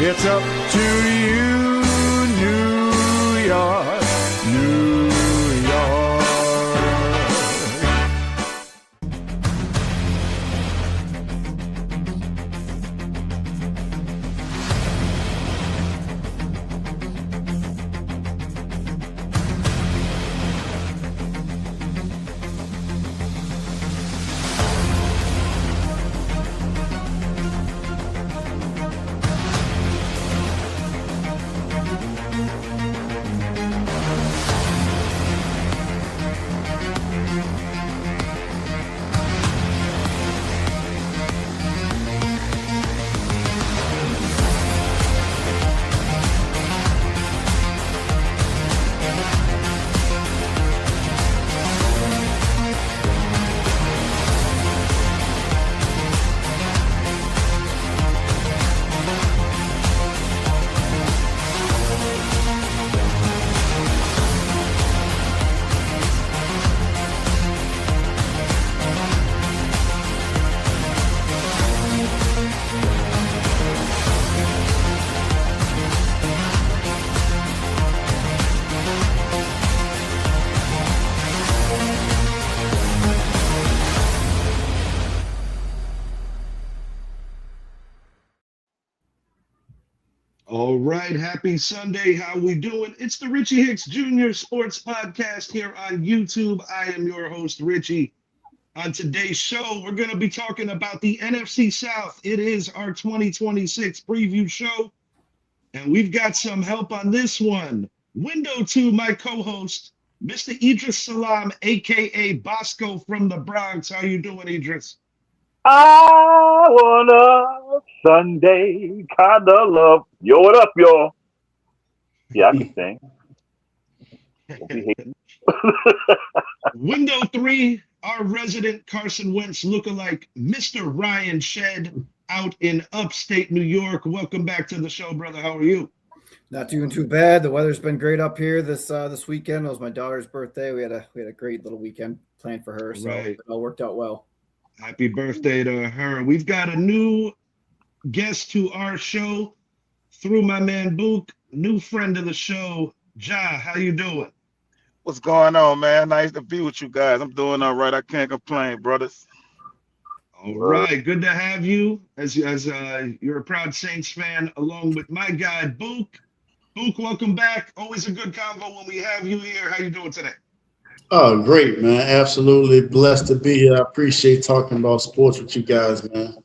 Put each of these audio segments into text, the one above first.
It's up to you, New York, New York. All right, happy Sunday. How we doing? It's the Richie Hicks Jr. Sports Podcast here on YouTube. I am your host, Richie. On today's show, we're going to be talking about the NFC South. It is our 2026 preview show, and we've got some help on this one. Window to my co-host, Mr. Idris Salam, a.k.a. Bosco from the Bronx. How you doing, Idris? I want a Sunday kind of love. Yo, what up, y'all? Yeah, I can sing. Don't be hating. Window 3, our resident Carson Wentz lookalike, Mr. Ryan Shedd, out in upstate New York. Welcome back to the show, brother. How are you? Not doing too bad. The weather's been great up here this weekend. It was my daughter's birthday. We had a great little weekend planned for her, so it all worked out well. Happy birthday to her. We've got a new guest to our show through my man Book, new friend of the show, Ja. How you doing? What's going on, man? Nice to be with you guys. I'm doing all right. I can't complain, brothers. All right, good to have you as you're a proud Saints fan, along with my guy Book. Book, welcome back. Always a good convo when we have you here. How you doing today? Oh, great, man. Absolutely blessed to be here. I appreciate talking about sports with you guys, man.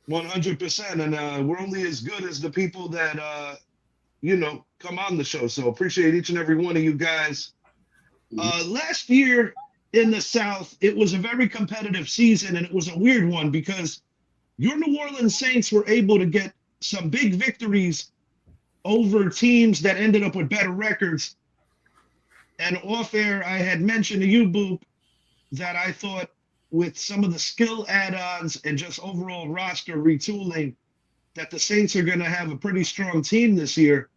100%. And we're only as good as the people that, come on the show. So appreciate each and every one of you guys. Last year in the South, it was a very competitive season, and it was a weird one because your New Orleans Saints were able to get some big victories over teams that ended up with better records. And off air, I had mentioned to you, Boop, that I thought with some of the skill add-ons and just overall roster retooling, that the Saints are going to have a pretty strong team this year.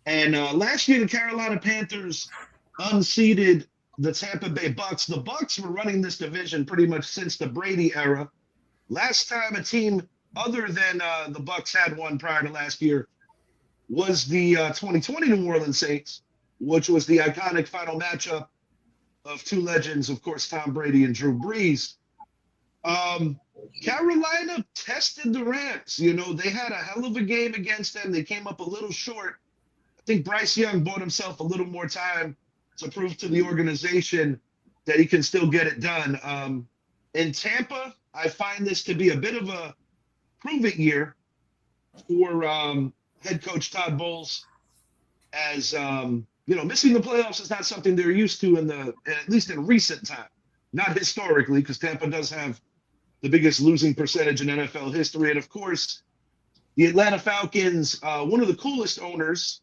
And last year, the Carolina Panthers unseated the Tampa Bay Bucks. The Bucks were running this division pretty much since the Brady era. Last time a team other than the Bucks had one prior to last year was the 2020 New Orleans Saints, which was the iconic final matchup of two legends, of course, Tom Brady and Drew Brees. Carolina tested the Rams. You know, they had a hell of a game against them. They came up a little short. I think Bryce Young bought himself a little more time to prove to the organization that he can still get it done. In Tampa, I find this to be a bit of a prove-it year for head coach Todd Bowles, as missing the playoffs is not something they're used to at least in recent time. Not historically, because Tampa does have the biggest losing percentage in NFL history. And of course, the Atlanta Falcons, one of the coolest owners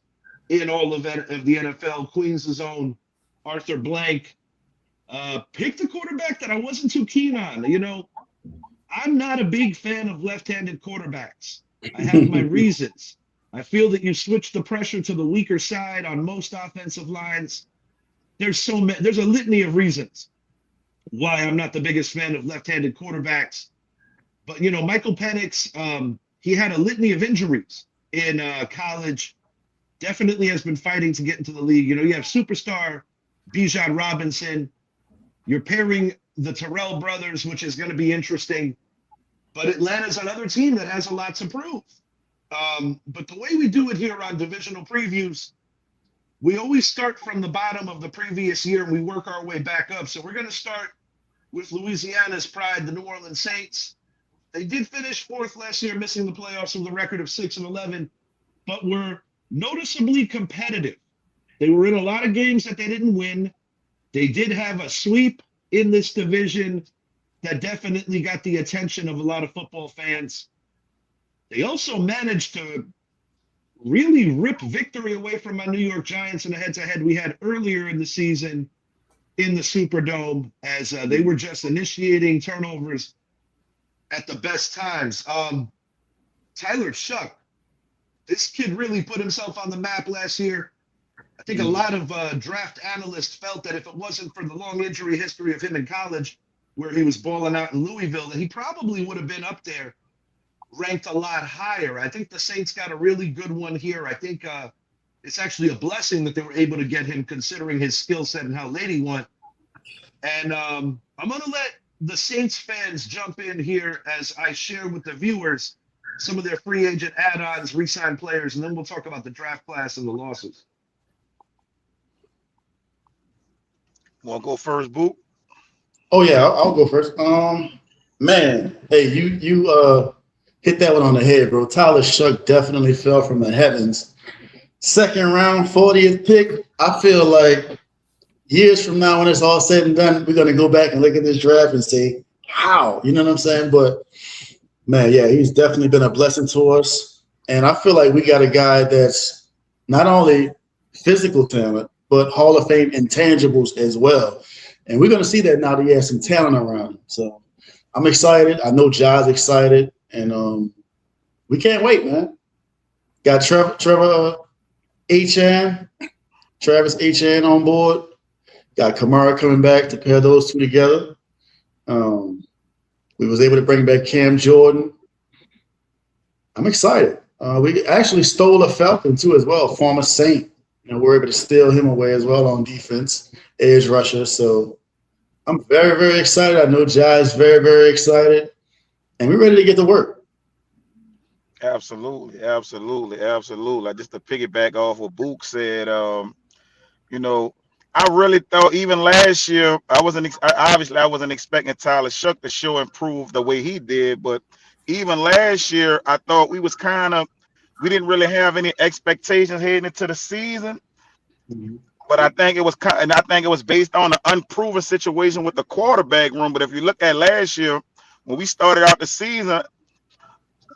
in all of the NFL, Queens' own Arthur Blank, picked a quarterback that I wasn't too keen on. You know, I'm not a big fan of left-handed quarterbacks. I have my reasons. I feel that you switch the pressure to the weaker side on most offensive lines. There's a litany of reasons why I'm not the biggest fan of left-handed quarterbacks. But, Michael Penix, he had a litany of injuries in college. Definitely has been fighting to get into the league. You know, you have superstar Bijan Robinson. You're pairing the Terrell brothers, which is going to be interesting. But Atlanta's another team that has a lot to prove. But the way we do it here on divisional previews, we always start from the bottom of the previous year and we work our way back up. So we're going to start with Louisiana's pride, the New Orleans Saints. They did finish fourth last year, missing the playoffs with a record of 6-11, but were noticeably competitive. They were in a lot of games that they didn't win. They did have a sweep in this division that definitely got the attention of a lot of football fans. They also managed to really rip victory away from my New York Giants in a head-to-head we had earlier in the season in the Superdome, as they were just initiating turnovers at the best times. Tyler Shuck, this kid really put himself on the map last year. I think a lot of draft analysts felt that if it wasn't for the long injury history of him in college, where he was balling out in Louisville, that he probably would have been up there, ranked a lot higher. I think the Saints got a really good one here. I think it's actually a blessing that they were able to get him, considering his skill set and how late he went. And I'm going to let the Saints fans jump in here as I share with the viewers some of their free agent add-ons, re-sign players, and then we'll talk about the draft class and the losses. Want to go first, Boop? Oh yeah, I'll go first. Man, hey, you hit that one on the head, bro. Tyler Shuck definitely fell from the heavens. Second round, 40th pick. I feel like years from now, when it's all said and done, we're gonna go back and look at this draft and say, how? You know what I'm saying? But man, yeah, he's definitely been a blessing to us. And I feel like we got a guy that's not only physical talent, but Hall of Fame intangibles as well. And we're going to see that now that he has some talent around him. So I'm excited. I know Jai's excited. And we can't wait, man. Got Travis Etienne on board. Got Kamara coming back to pair those two together. We was able to bring back Cam Jordan. I'm excited. We actually stole a Falcon too as well, former Saint. You know, we're able to steal him away as well on defense, edge rusher. So I'm very, very excited. I know Jai's very, very excited. And we're ready to get to work. Absolutely. Just to piggyback off what Book said, you know, I really thought even last year, I wasn't expecting Tyler Shuck to show and prove the way he did. But even last year, I thought we didn't really have any expectations heading into the season. But I think it was based on an unproven situation with the quarterback room. But if you look at last year, when we started out the season,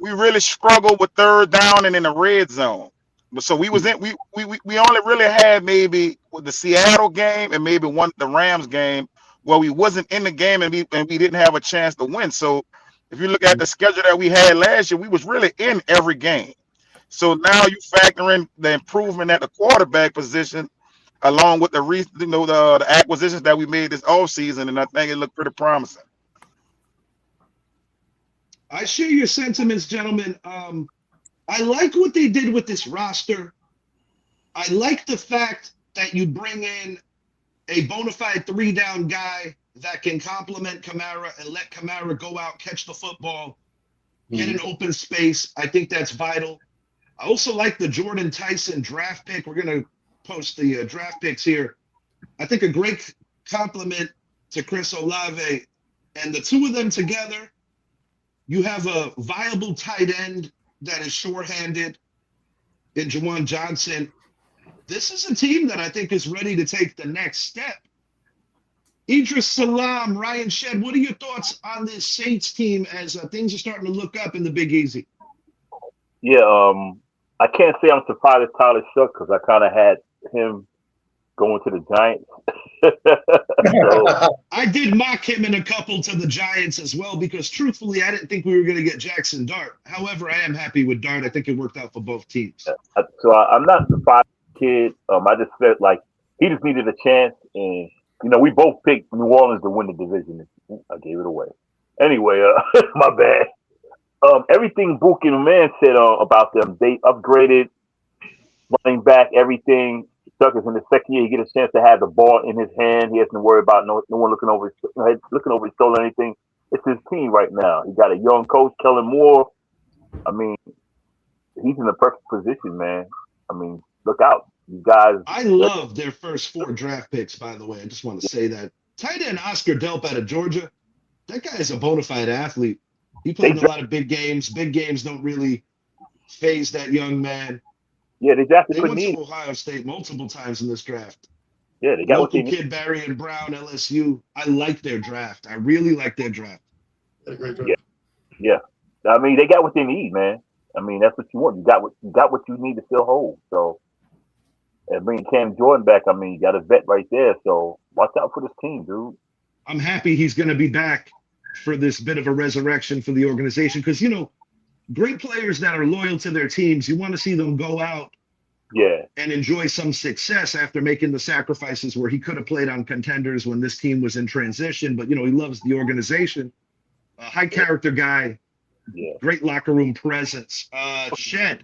we really struggled with third down and in the red zone. So we only really had maybe with the Seattle game and maybe the Rams game where we wasn't in the game and we didn't have a chance to win. So if you look at the schedule that we had last year, we was really in every game. So now you factor in the improvement at the quarterback position, along with the acquisitions that we made this offseason, and I think it looked pretty promising. I share your sentiments, gentlemen. I like what they did with this roster. I like the fact that you bring in a bona fide three-down guy that can complement Kamara and let Kamara go out, catch the football, get an open space. I think that's vital. I also like the Jordan Tyson draft pick. We're going to post the draft picks here. I think a great compliment to Chris Olave. And the two of them together, you have a viable tight end that is sure-handed in Juwan Johnson. This is a team that I think is ready to take the next step. Idris Salam, Ryan Shedd, what are your thoughts on this Saints team as things are starting to look up in the Big Easy? Yeah, I can't say I'm surprised at Tyler Shuck because I kind of had him going to the Giants. So, I did mock him in a couple to the Giants as well because, truthfully, I didn't think we were going to get Jackson Dart. However, I am happy with Dart. I think it worked out for both teams. So I'm not surprised, kid. I just felt like he just needed a chance, and we both picked New Orleans to win the division. I gave it away. Anyway, my bad. Everything Book and Man said about them, they upgraded running back, everything. Chuck is in the second year. He get a chance to have the ball in his hand. He hasn't to worry about no one looking over his shoulder or anything. It's his team right now. He got a young coach, Kellen Moore. I mean, he's in the perfect position, man. I mean, look out. You guys. I love their first 4 draft picks, by the way. I just want to say that. Tight end Oscar Delp out of Georgia. That guy is a bona fide athlete. He played in a lot of big games. Big games don't really phase that young man. Yeah, they drafted They went to Ohio State multiple times in this draft. Yeah, they got local kid Barry and Brown, LSU. I like their draft. I really like their draft. Great draft. Yeah. I mean, they got what they need, man. I mean, that's what you want. You got what you need to fill holes. So, and bringing Cam Jordan back, I mean, you got a vet right there. So watch out for this team, dude. I'm happy he's going to be back for this bit of a resurrection for the organization because, great players that are loyal to their teams, you want to see them go out and enjoy some success after making the sacrifices where he could have played on contenders when this team was in transition. But, he loves the organization. A high character guy, great locker room presence. Shed,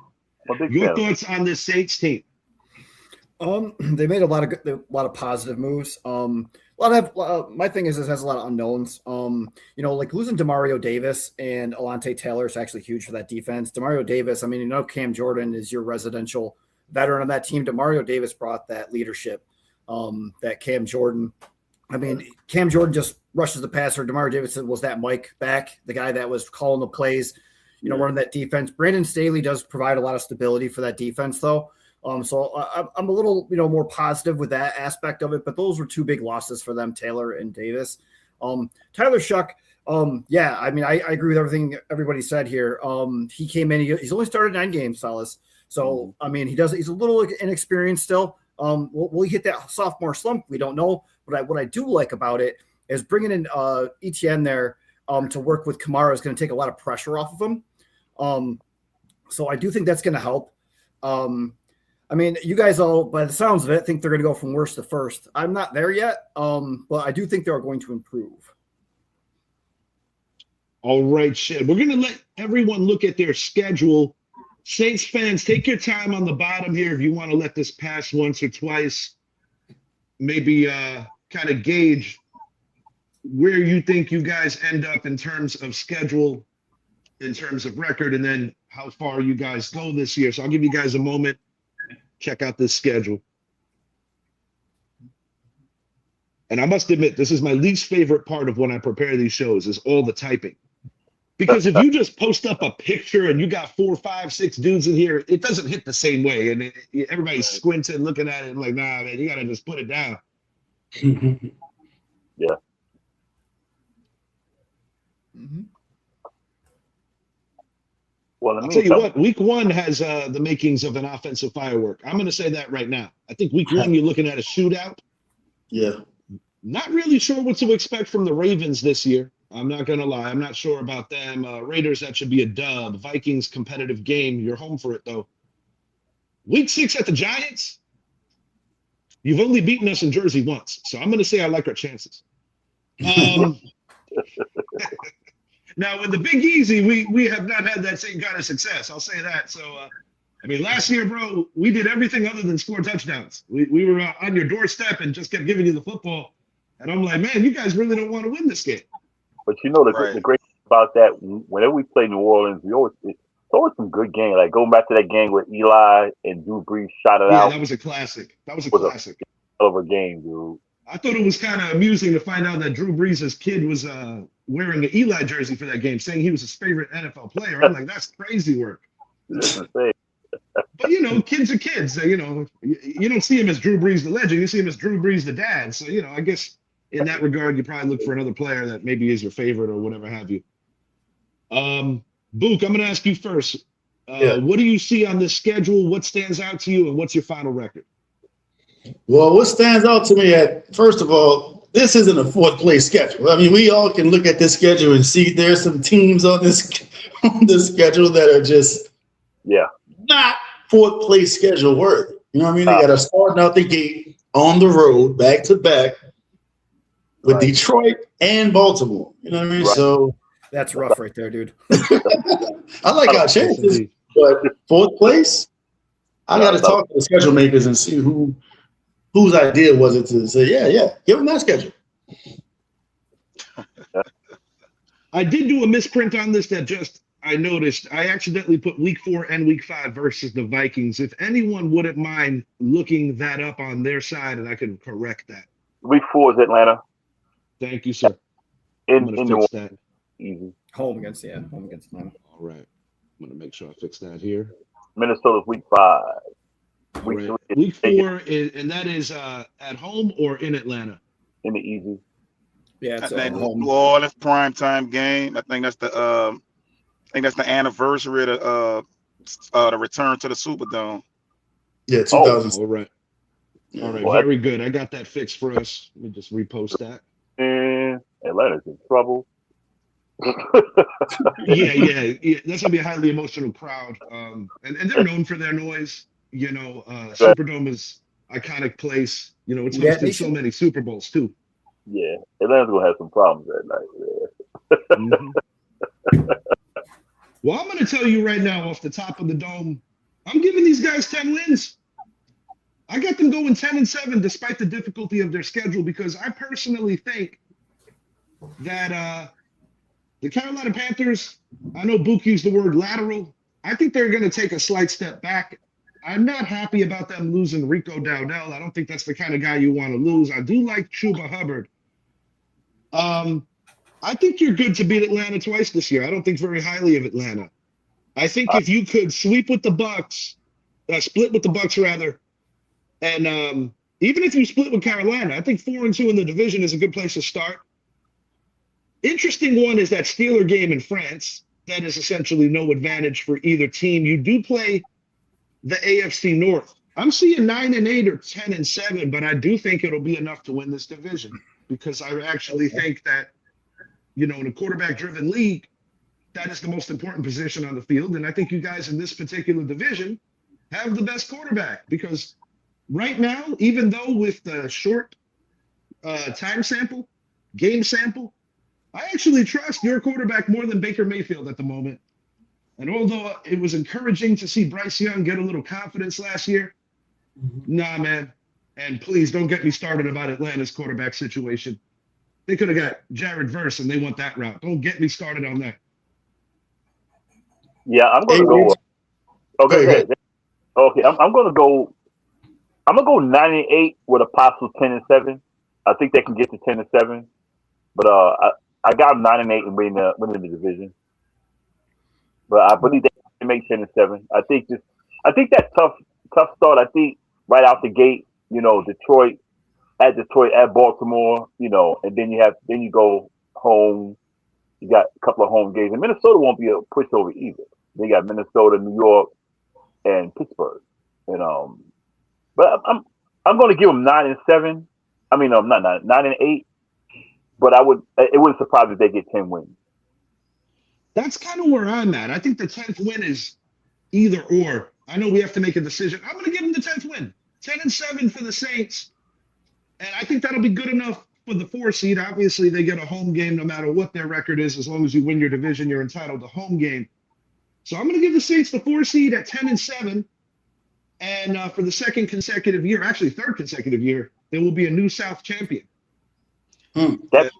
your thoughts on this Saints team? They made a lot of positive moves. My thing is, it has a lot of unknowns. Like losing Demario Davis and Alontae Taylor is actually huge for that defense. Demario Davis, I mean, Cam Jordan is your residential veteran on that team. Demario Davis brought that leadership that Cam Jordan. I mean, Cam Jordan just rushes the passer. Demario Davis was that Mike back, the guy that was calling the plays, running that defense. Brandon Staley does provide a lot of stability for that defense, though. So I'm a little, more positive with that aspect of it, but those were 2 big losses for them, Taylor and Davis. Tyler Shuck, I mean, I agree with everything everybody said here. He came in, he's only started 9 games, fellas. So, I mean, he's a little inexperienced still. Will he hit that sophomore slump? We don't know. But what I do like about it is bringing in ETN there to work with Kamara is going to take a lot of pressure off of him. So I do think that's going to help. I mean, you guys all, by the sounds of it, think they're going to go from worst to first. I'm not there yet, but I do think they're going to improve. All right, Shed. We're going to let everyone look at their schedule. Saints fans, take your time on the bottom here if you want to let this pass once or twice. Maybe kind of gauge where you think you guys end up in terms of schedule, in terms of record, and then how far you guys go this year. So I'll give you guys a moment. Check out this schedule. And I must admit, this is my least favorite part of when I prepare these shows is all the typing. Because if you just post up a picture and you got 4, 5, 6 dudes in here, it doesn't hit the same way. And everybody's squinting, looking at it and like, nah, man, you got to just put it down. Yeah. Mm-hmm. Well, I'll tell you what, week 1 has the makings of an offensive firework. I'm going to say that right now. I think week 1, you're looking at a shootout. Yeah. Not really sure what to expect from the Ravens this year. I'm not going to lie. I'm not sure about them. Raiders, that should be a dub. Vikings, competitive game. You're home for it, though. Week 6 at the Giants. You've only beaten us in Jersey once. So I'm going to say I like our chances. Now, in the Big Easy, we have not had that same kind of success. I'll say that. So, I mean, last year, bro, we did everything other than score touchdowns. We were on your doorstep and just kept giving you the football. And I'm like, man, you guys really don't want to win this game. But the great thing about that, whenever we play New Orleans, it's always some good game. Like going back to that game with Eli and Drew Brees shot it out. Yeah, that was a classic. That was a classic. Hell of a game, dude. I thought it was kind of amusing to find out that Drew Brees' kid was wearing an Eli jersey for that game, saying he was his favorite NFL player. I'm like, that's crazy work. But, kids are kids. You don't see him as Drew Brees the legend. You see him as Drew Brees the dad. So, I guess in that regard, you probably look for another player that maybe is your favorite or whatever have you. Book, I'm going to ask you first. What do you see on this schedule? What stands out to you, and what's your final record? Well, what stands out to me first of all, this isn't a 4th place schedule. I mean, we all can look at this schedule and see there's some teams on this schedule that are just not 4th place schedule worthy. You know what I mean? They got to start out the gate on the road, back to back with Detroit and Baltimore. You know what I mean? Right. So That's rough right there, dude. I like our chances, but fourth place, I got to talk to the schedule makers and see whose idea was it to say, yeah, give them that schedule. I did do a misprint on this that just I noticed. I accidentally put week 4 and week 5 versus the Vikings. If anyone wouldn't mind looking that up on their side, and I can correct that. Week 4 is Atlanta. Thank you, sir. In I'm gonna New fix Orleans. that. Easy. Home against Atlanta. All right. I'm gonna make sure I fix that here. Minnesota's week 5. Week Right. 3 Week 4 is, and that is at home or in Atlanta. in the easy. Yeah, I it's think home. New Orleans primetime game. I think that's the anniversary of the return to the Superdome. Yeah, 2000. All right. All right. What? Very good. I got that fixed for us. Let me just repost that. And Atlanta's in trouble. Yeah. That's gonna be a highly emotional crowd. And they're known for their noise. Superdome is iconic place. It's Yeah, hosted so many Super Bowls too. Yeah, Atlanta's gonna have some problems that night. Yeah. Mhm. Well, I'm gonna tell you right now, off the top of the dome, I'm giving these guys 10 wins. I got them going 10-7 despite the difficulty of their schedule, because I personally think that the Carolina Panthers, I know Book used the word lateral. I think they're going to take a slight step back. I'm not happy about them losing Rico Dowdell. I don't think that's the kind of guy you want to lose. I do like Chuba Hubbard. I think you're good to beat Atlanta twice this year. I don't think very highly of Atlanta. I think if you could sweep with the Bucs, split with the Bucs rather, and even if you split with Carolina, I think 4-2 in the division is a good place to start. Interesting one is that Steeler game in France. That is essentially no advantage for either team. You do play the AFC North. I'm seeing 9-8 or 10-7, but I do think it'll be enough to win this division, because I actually think that, in a quarterback-driven league, that is the most important position on the field. And I think you guys in this particular division have the best quarterback, because right now, even though with the short game sample, I actually trust your quarterback more than Baker Mayfield at the moment. And although it was encouraging to see Bryce Young get a little confidence last year, nah, man. And please don't get me started about Atlanta's quarterback situation. They could have got Jared Verse and they went that route. Don't get me started on that. Yeah, I'm gonna go. Okay, ahead. Okay, I'm gonna go. I'm gonna go 9-8 with a possible 10-7. I think they can get to 10-7, but I got them 9-8 and winning the division. But I believe they can make 10-7. I think that tough start. I think right out the gate, Detroit at Baltimore, and then you go home. You got a couple of home games, and Minnesota won't be a pushover either. They got Minnesota, New York, and Pittsburgh. But I'm going to give them 9-7. I mean, no, not 9-8. But it wouldn't surprise if they get 10 wins. That's kind of where I'm at. I think the 10th win is either or. I know we have to make a decision. I'm going to give them the 10th win. 10-7 for the Saints. And I think that'll be good enough for the 4 seed. Obviously, they get a home game no matter what their record is. As long as you win your division, you're entitled to home game. So I'm going to give the Saints the 4 seed at 10-7. And for the third consecutive year, there will be a new South champion. Let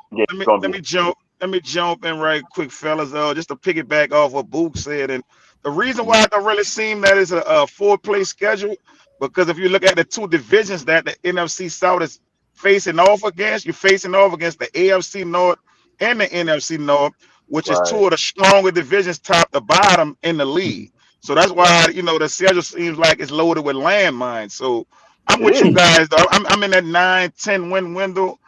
me jump in right quick, fellas. Just to piggyback off what Book said, and the reason why it don't really seem that it's a 4-play schedule, because if you look at the 2 divisions that the NFC South is facing off against, you're facing off against the AFC North and the NFC North, which is 2 of the stronger divisions, top to bottom in the league. So that's why the schedule seems like it's loaded with landmines. So I'm with you guys, though. I'm in that 9-10 win window.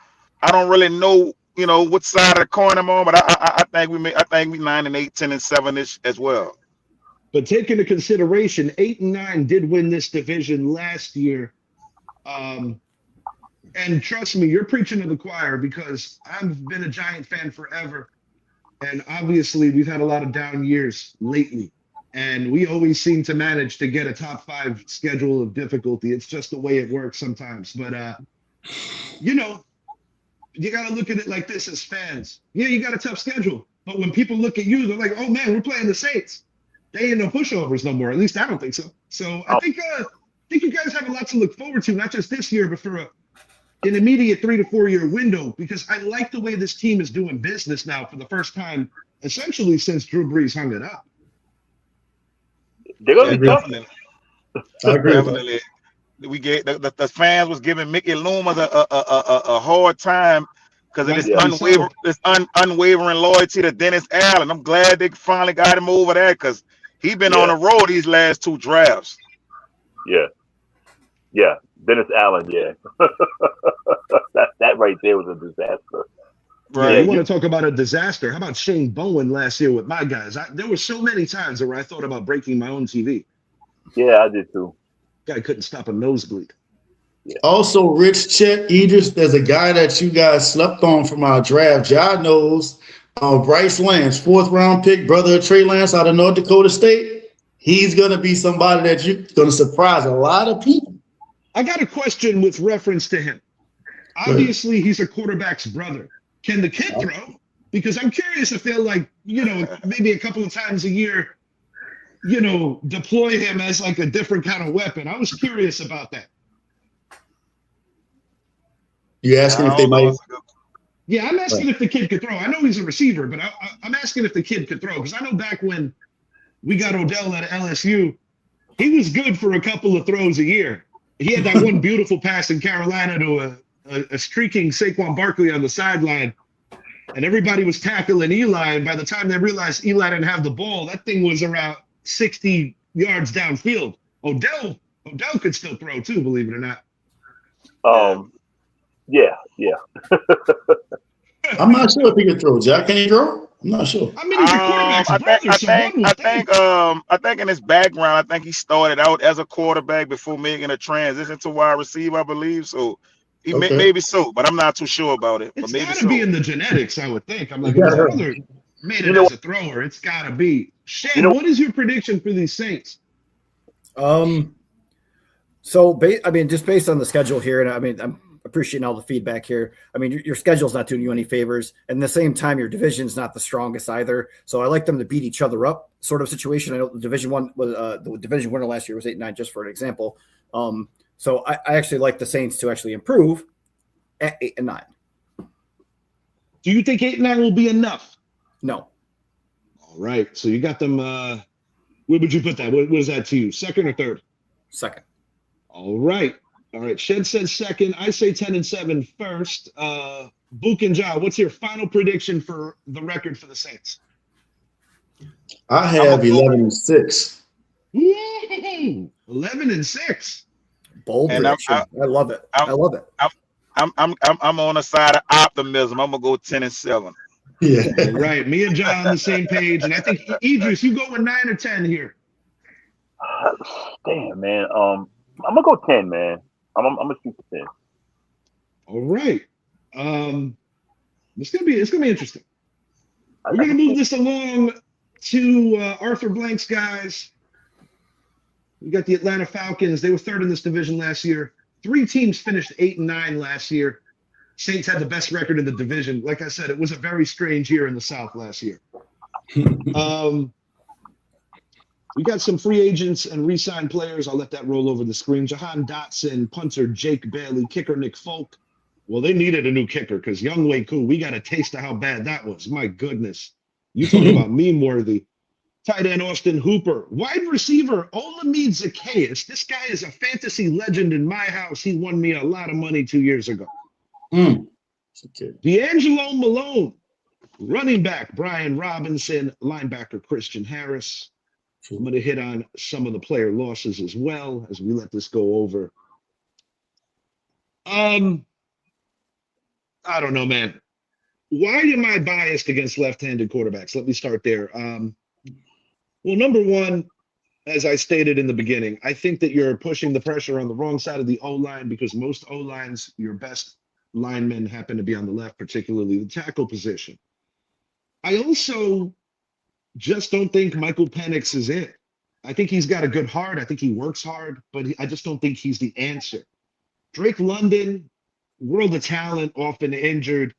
I don't really know, what side of the coin I'm on, but I think we 9-8, 10-7ish as well. But take into consideration, 8-9 did win this division last year. And trust me, you're preaching to the choir, because I've been a Giant fan forever. And obviously, we've had a lot of down years lately. And we always seem to manage to get a top 5 schedule of difficulty. It's just the way it works sometimes. But, you got to look at it like this as fans. Yeah, you got a tough schedule. But when people look at you, they're like, "Oh man, we're playing the Saints. They ain't no pushovers no more. At least I don't think so." So I think you guys have a lot to look forward to, not just this year, but for an immediate 3 to 4 year window. Because I like the way this team is doing business now for the first time, essentially since Drew Brees hung it up. They're gonna be tough. Definitely. I agree with that. Definitely. We get the fans was giving Mickey Loomis a hard time because of this unwavering loyalty to Dennis Allen. I'm glad they finally got him over that because he's been on the road these last 2 drafts. Yeah, Dennis Allen. Yeah, that right there was a disaster. Right. Yeah, you want to talk about a disaster? How about Shane Bowen last year with my guys? There were so many times where I thought about breaking my own TV. Yeah, I did too. Guy couldn't stop a nosebleed. Yeah. Also, Rich, Chet, Idris, there's a guy that you guys slept on from our draft. John knows Bryce Lance, 4th round pick, brother of Trey Lance out of North Dakota State. He's going to be somebody that you're going to surprise a lot of people. I got a question with reference to him. Obviously, he's a quarterback's brother. Can the kid throw? Because I'm curious if they'll, like, maybe a couple of times a year, deploy him as like a different kind of weapon. I was curious about that. You asking if they might? Yeah, I'm asking if the kid could throw. I know he's a receiver, but I'm asking if the kid could throw. Because I know back when we got Odell at LSU, he was good for a couple of throws a year. He had that one beautiful pass in Carolina to a streaking Saquon Barkley on the sideline. And everybody was tackling Eli. And by the time they realized Eli didn't have the ball, that thing was around 60 yards downfield. Odell could still throw too, believe it or not. Yeah. I'm not sure if he can throw. Jack, can he throw? I'm not sure. I mean, he's a quarterback's brother. I think in his background, I think he started out as a quarterback before making a transition to wide receiver, I believe. So he maybe so, but I'm not too sure about it. It's maybe got to be in the genetics, I would think. I'm like, if his brother made it as a thrower, it's got to be. Shane, what is your prediction for these Saints? So, just based on the schedule here, and I'm appreciating all the feedback here. I mean, your schedule's not doing you any favors, and at the same time, your division's not the strongest either. So I like them to beat each other up, sort of situation. I know the division winner last year was 8-9, just for an example. So I actually like the Saints to actually improve at 8-9. Do you think 8-9 will be enough? No. All right. So you got them. Where would you put that? What is that to you? Second or third? Second. All right. Shed says second. I say 10-7 first. Book and Ja, what's your final prediction for the record for the Saints? I have 11-6. 11-6. Bold prediction. I love it. I love it. I'm on the side of optimism. I'm gonna go 10-7. Yeah. Right. Me and John on the same page, and I think Idris, you go with 9 or 10 here. Damn, man. I'm gonna go 10, man. I'm gonna shoot for 10. All right. It's gonna be interesting. We're gonna move this along to Arthur Blank's guys. We got the Atlanta Falcons. They were third in this division last year. 3 teams finished 8-9 last year. Saints had the best record in the division. Like I said, it was a very strange year in the South last year. We got some free agents and re-signed players. I'll let that roll over the screen. Jahan Dotson, punter Jake Bailey, kicker Nick Folk. Well, they needed a new kicker because Young Wei Koo, we got a taste of how bad that was. My goodness. You talk about meme-worthy. Tight end Austin Hooper. Wide receiver Olamide Zacchaeus. This guy is a fantasy legend in my house. He won me a lot of money 2 years ago. D'Angelo Malone. Running back Brian Robinson. Linebacker Christian Harris. I'm going to hit on some of the player losses as well as we let this go over. I don't know, man. Why am I biased against left-handed quarterbacks? Let me start there. Well, number one, as I stated in the beginning, I think that you're pushing the pressure on the wrong side of the O-line because most O-lines, your best linemen happen to be on the left, particularly the tackle position. I also just don't think Michael Penix is it. I think he's got a good heart. I think he works hard, but I just don't think he's the answer. Drake London, world of talent, often injured.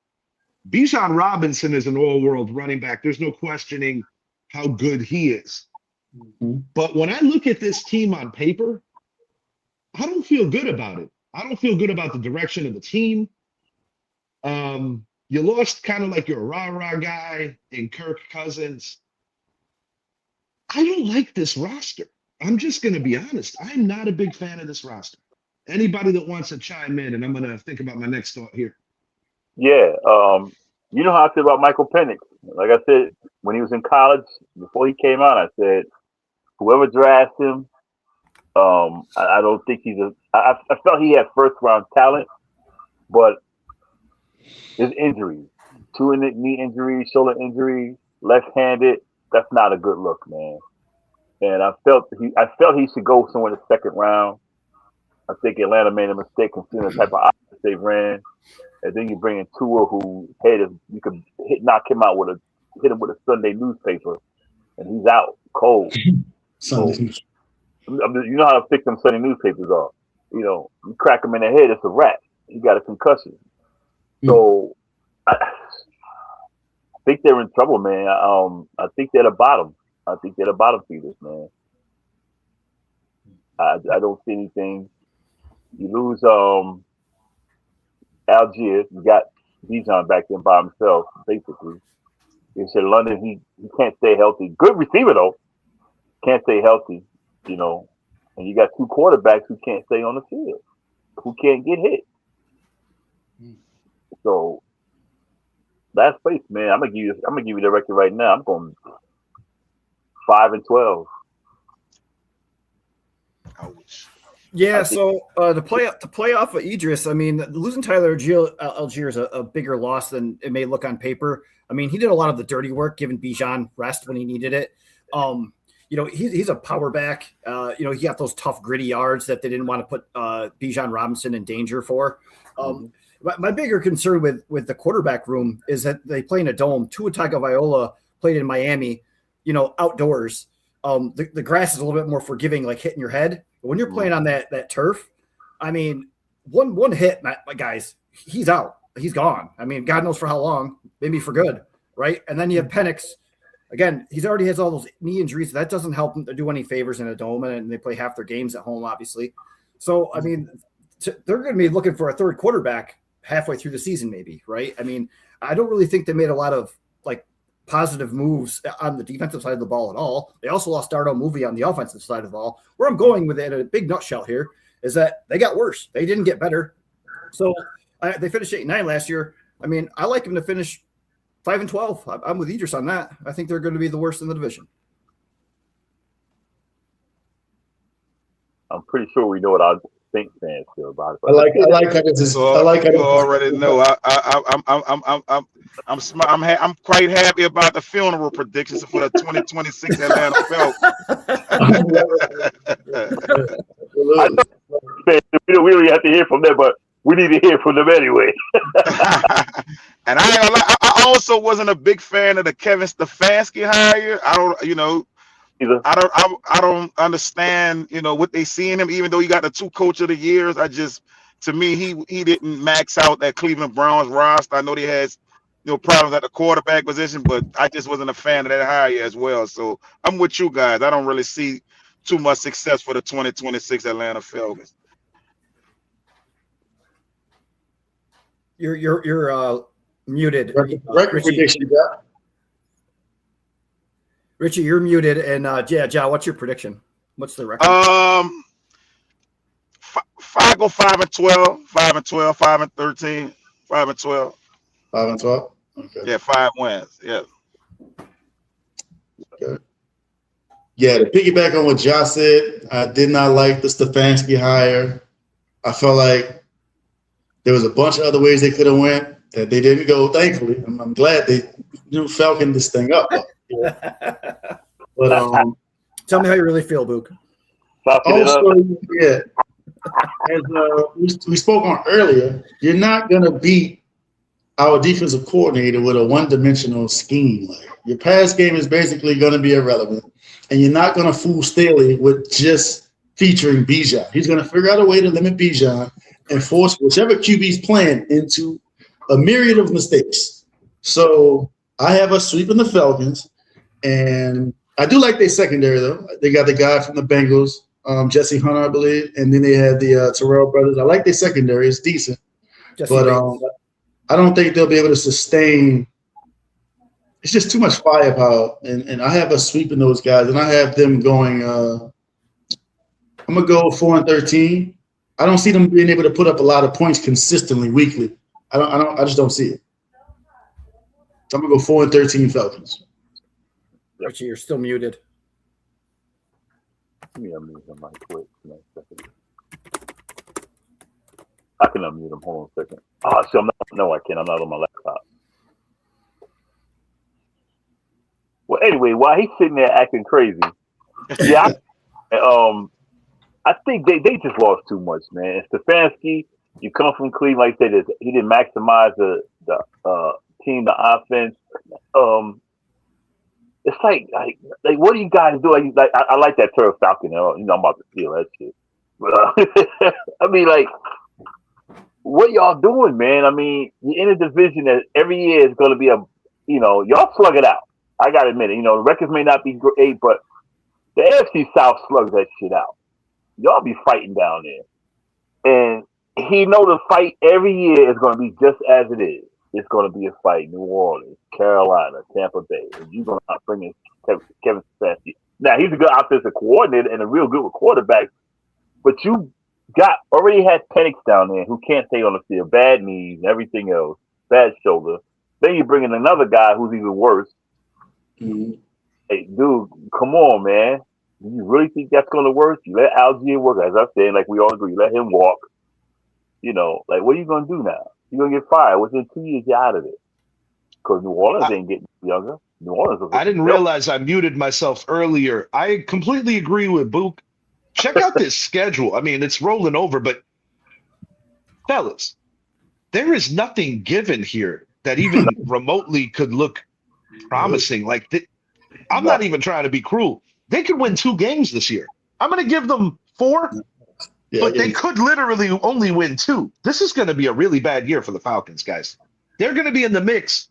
Bijan Robinson is an all-world running back. There's no questioning how good he is. Mhm. But when I look at this team on paper, I don't feel good about it. I don't feel good about the direction of the team. You lost kind of like your rah-rah guy in Kirk Cousins. I don't like this roster. I'm just going to be honest. I'm not a big fan of this roster. Anybody that wants to chime in, and I'm going to think about my next thought here. Yeah, you know how I feel about Michael Penix. Like I said, when he was in college, before he came out, I said, whoever drafts him, I don't think he's I felt he had first round talent, but his injuries, 2 knee injuries, shoulder injuries, left-handed, that's not a good look, man. And I felt he should go somewhere in the second round. I think Atlanta made a mistake considering the type of offense they ran. And then you bring in Tua, who you could knock him out hit him with a Sunday newspaper, and he's out cold. So, you know how thick them Sunday newspapers are. You know, you crack him in the head, it's a wrap. He got a concussion. So I think they're in trouble, man. I think they're the bottom. I think they're the bottom feeders, man. I don't see anything. You lose Algier. You got Bijan back there by himself, basically. You said London, he can't stay healthy. Good receiver though, can't stay healthy. You know, and you got 2 quarterbacks who can't stay on the field, who can't get hit. So last place, man. I'm gonna give you the record right now. I'm going 5-12. Ouch. Yeah, so to play off of Idris, I mean, losing Tyler Algier is a bigger loss than it may look on paper. I mean, he did a lot of the dirty work, giving Bijan rest when he needed it. You know, he's a power back. You know, he got those tough, gritty yards that they didn't want to put Bijan Robinson in danger for. My bigger concern with the quarterback room is that they play in a dome. Tua Tagovailoa played in Miami, you know, outdoors. The grass is a little bit more forgiving, like hitting your head. But when you're playing on that turf, I mean, one hit, guys, he's out. He's gone. I mean, God knows for how long, maybe for good, right? And then you have Penix. Again, he's already has all those knee injuries. That doesn't help him to do any favors in a dome, and they play half their games at home, obviously. So, I mean, they're going to be looking for a third quarterback halfway through the season, maybe, right? I mean, I don't really think they made a lot of, like, positive moves on the defensive side of the ball at all. They also lost Dardo Movie on the offensive side of the ball. Where I'm going with it in a big nutshell here is that they got worse. They didn't get better. So they finished 8-9 last year. I mean, I like them to finish 5-12. I'm with Idris on that. I think they're going to be the worst in the division. I'm pretty sure we know what our Saints fans feel about it. I like how this is. So I like how you already know. I'm quite happy about the funeral predictions for the 2026 Atlanta Falcons. We don't really have to hear from them, but we need to hear from them anyway. And I also wasn't a big fan of the Kevin Stefanski hire. I don't understand, you know, what they see in him, even though he got the 2 coach of the years. To me, he didn't max out that Cleveland Browns roster. I know he has, you know, problems at the quarterback position, but I just wasn't a fan of that hire as well. So I'm with you guys. I don't really see too much success for the 2026 Atlanta Falcons. You're muted. record prediction, yeah. Richie, you're muted. And Ja, what's your prediction? What's the record? Go 5-12, 5-12, 5-13, 5-12. 5-12. Okay. Yeah, 5 wins. Yeah. Okay. Yeah, to piggyback on what Josh said, I did not like the Stefanski hire. I felt like there was a bunch of other ways they could have went that they didn't go. Thankfully, I'm glad they Falcon this thing up. Yeah. But tell me how you really feel, Book. Also, yeah, as we spoke on earlier, you're not gonna beat our defensive coordinator with a one-dimensional scheme. Like, your pass game is basically going to be irrelevant, and you're not going to fool Staley with just featuring Bijan. He's going to figure out a way to limit Bijan and force whichever QB's playing into a myriad of mistakes. So I have us sweeping the Falcons, and I do like their secondary though. They got the guy from the Bengals, Jesse Hunter, I believe, and then they had the Terrell brothers. I like their secondary; it's decent, Jesse but Bates. I don't think they'll be able to sustain. It's just too much firepower, and I have us sweeping those guys, and I have them going. I'm gonna go 4-13. I don't see them being able to put up a lot of points consistently weekly. I just don't see it. So I'm gonna go 4-13 Falcons. Richie, you're still muted. Let me unmute him right quick. I can unmute him. Hold on a second. So no, I can't. I'm not on my laptop. Well, anyway, while he's sitting there acting crazy, yeah, I think they just lost too much, man. And Stefanski, you come from Cleveland, like I said, he didn't maximize the team, the offense. It's like what do you guys do? I like that Turf Falcon. I'm about to steal that shit. But I mean, like, what y'all doing, man? I mean, you're in a division that every year is going to be y'all slug it out. I got to admit it. The records may not be great, but the NFC South slugs that shit out. Y'all be fighting down there. And he know the fight every year is going to be just as it is. It's going to be a fight. New Orleans, Carolina, Tampa Bay. And you're going to bring in Kevin Stefanski. Now, he's a good offensive coordinator and a real good quarterback. But you already had Penix down there who can't stay on the field. Bad knees and everything else. Bad shoulder. Then you bring in another guy who's even worse. Mm-hmm. Hey, dude, come on, man. Do you really think that's going to work? You let Algier work, as I said, like we all agree. You let him walk. What are you going to do now? You're going to get fired. Within 2 years, you're out of it. Because New Orleans ain't getting younger. New Orleans. I didn't realize I muted myself earlier. I completely agree with Book. Check out this schedule. I mean, it's rolling over, but fellas, there is nothing given here that even remotely could look promising. I'm not even trying to be cruel. They could win 2 games this year. I'm going to give them 4, but they could literally only win 2. This is going to be a really bad year for the Falcons, guys. They're going to be in the mix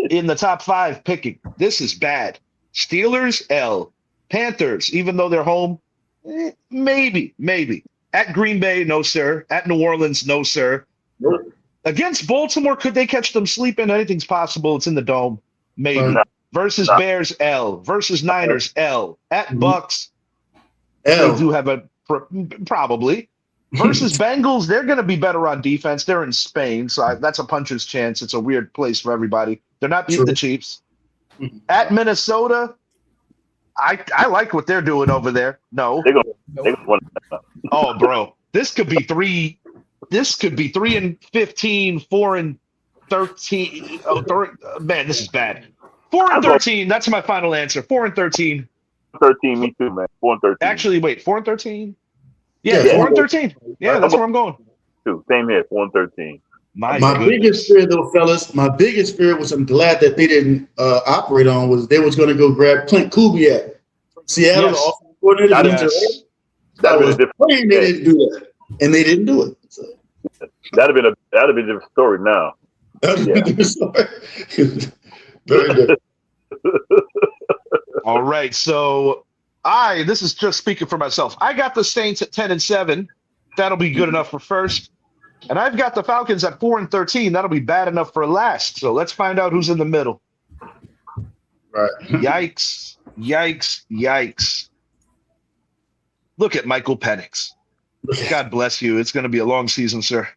in the top 5 picking. This is bad. Steelers, L. Panthers, even though they're home, maybe. At Green Bay, no, sir. At New Orleans, no, sir. Nope. Against Baltimore, could they catch them sleeping? Anything's possible. It's in the dome. Maybe. Versus Bears, L. Versus Niners, L. At Bucks, L. they do have a probably. Versus Bengals, they're going to be better on defense. They're in Spain, so that's a puncher's chance. It's a weird place for everybody. They're not beating the Chiefs. At Minnesota, I like what they're doing over there. No. Oh, bro. This could be 3 and 15, 4 and 13. Man, this is bad. 4 and 13. That's my final answer. 4 and 13. 13, me too, man. 4 and 13. Actually, wait, 4 and 13? Yeah, 4 and 13. Yeah, that's where I'm going. Same here, 4 and 13. My biggest fear, though, fellas, was I'm glad that they didn't operate on was they was going to go grab Clint Kubiak from Seattle. Yes. That was they didn't do that, and they didn't do it. So. That'd have been a different story now. That'd have been a different story. Very good. All right, so this is just speaking for myself. I got the Saints at 10 and 7. That'll be good enough for first. And I've got the Falcons at 4 and 13. That'll be bad enough for last. So let's find out who's in the middle. Right. Yikes. Look at Michael Penix. God bless you. It's going to be a long season, sir.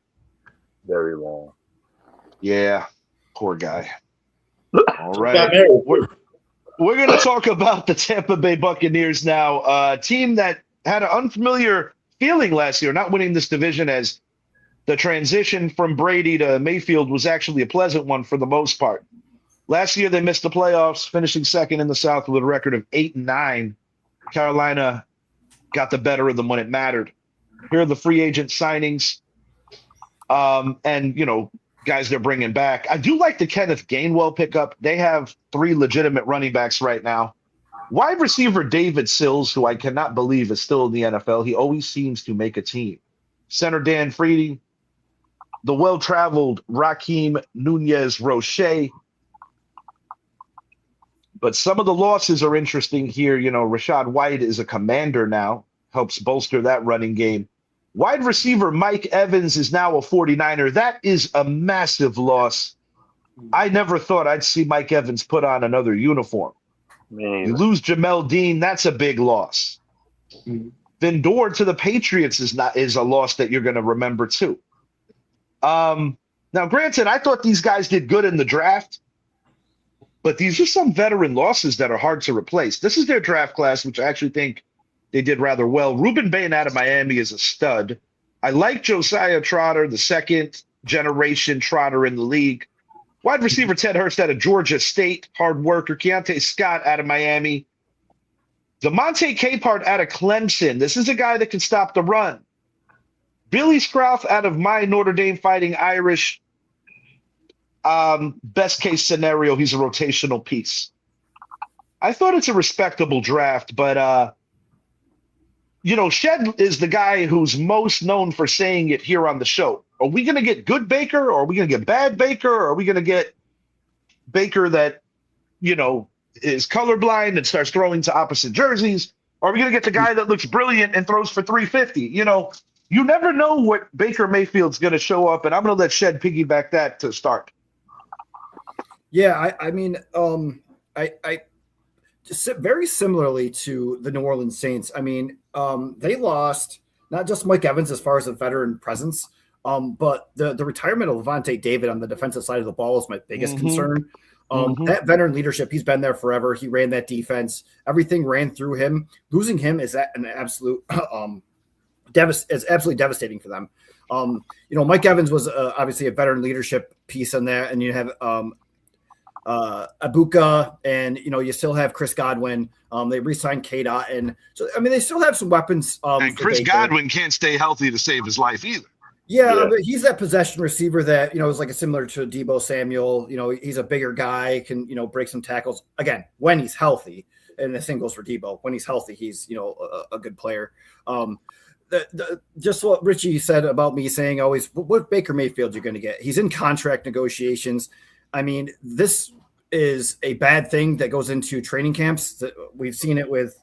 Very long. Yeah. Poor guy. All right. We're going to talk about the Tampa Bay Buccaneers now. A team that had an unfamiliar feeling last year, not winning this division, as the transition from Brady to Mayfield was actually a pleasant one for the most part. Last year, they missed the playoffs, finishing second in the South with a record of 8-9. Carolina got the better of them when it mattered. Here are the free agent signings. And, guys they're bringing back. I do like the Kenneth Gainwell pickup. They have 3 legitimate running backs right now. Wide receiver David Sills, who I cannot believe is still in the NFL. He always seems to make a team. Center Dan Freedy, the well-traveled Raheem Nunez-Roche, But some of the losses are interesting here. You know, Rashad White is a Commander now, helps bolster that running game. Wide receiver Mike Evans is now a 49er. That is a massive loss. I never thought I'd see Mike Evans put on another uniform. Man. You lose Jamel Dean, that's a big loss. Vindor to the Patriots is a loss that you're going to remember too. Now, granted, I thought these guys did good in the draft, but these are some veteran losses that are hard to replace. This is their draft class, which I actually think they did rather well. Ruben Bain out of Miami is a stud. I like Josiah Trotter, the second generation Trotter in the league. Wide receiver Ted Hurst out of Georgia State, hard worker. Keontae Scott out of Miami. DeMonte Capehart out of Clemson. This is a guy that can stop the run. Billy Scrouth out of my Notre Dame Fighting Irish. Best case scenario, he's a rotational piece. I thought it's a respectable draft, but you know, Shed is the guy who's most known for saying it here on the show. Are we going to get good Baker, or are we going to get bad Baker, or are we going to get Baker that, you know, is colorblind and starts throwing to opposite jerseys? Or are we going to get the guy that looks brilliant and throws for 350? You know, you never know what Baker Mayfield's going to show up, and I'm going to let Shed piggyback that to start. Yeah, I mean, I just very similarly to the New Orleans Saints. I mean, they lost not just Mike Evans as far as a veteran presence, but the retirement of Levante David on the defensive side of the ball is my biggest concern. That veteran leadership, he's been there forever. He ran that defense. Everything ran through him. Losing him is an absolute is absolutely devastating for them. You know, Mike Evans was obviously a veteran leadership piece in there, and you have Abuka, and you know, you still have Chris Godwin. They re-signed K-Dot, and so I mean, they still have some weapons. And Chris Godwin can't stay healthy to save his life either. Yeah, but he's that possession receiver that, you know, is like a similar to Deebo Samuel. You know, he's a bigger guy, can, you know, break some tackles. Again, when he's healthy, and the same goes for Deebo. When he's healthy, he's, you know, a good player. Just what Richie said about me saying always, what Baker Mayfield you're going to get. He's in contract negotiations. I mean, this is a bad thing that goes into training camps. We've seen it with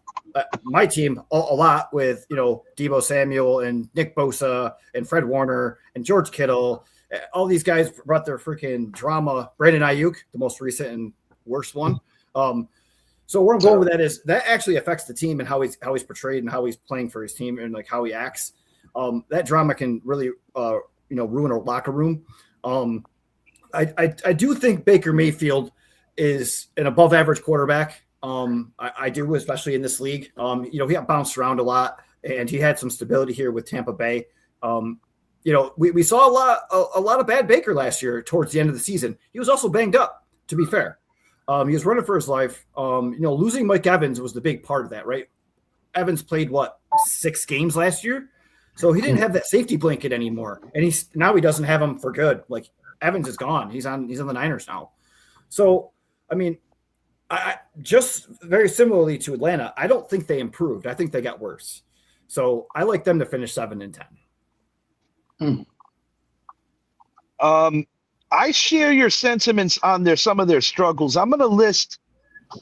my team a lot with, you know, Deebo Samuel and Nick Bosa and Fred Warner and George Kittle. All these guys brought their freaking drama. Brandon Ayuk, the most recent and worst one. So where I'm going with that is that actually affects the team and how he's portrayed and how he's playing for his team and like how he acts. That drama can really, you know, ruin a locker room. I do think Baker Mayfield is an above average quarterback. I do, especially in this league. You know, he got bounced around a lot, and he had some stability here with Tampa Bay. You know, we saw a lot of bad Baker last year towards the end of the season. He was also banged up, to be fair. He was running for his life. You know, losing Mike Evans was the big part of that, right? Evans played 6 games last year, so he didn't have that safety blanket anymore, and now he doesn't have him for good. Like, Evans is gone. He's on the Niners now. So, I mean, I just very similarly to Atlanta, I don't think they improved. I think they got worse. So I like them to finish 7-10. I share your sentiments on some of their struggles. I'm going to list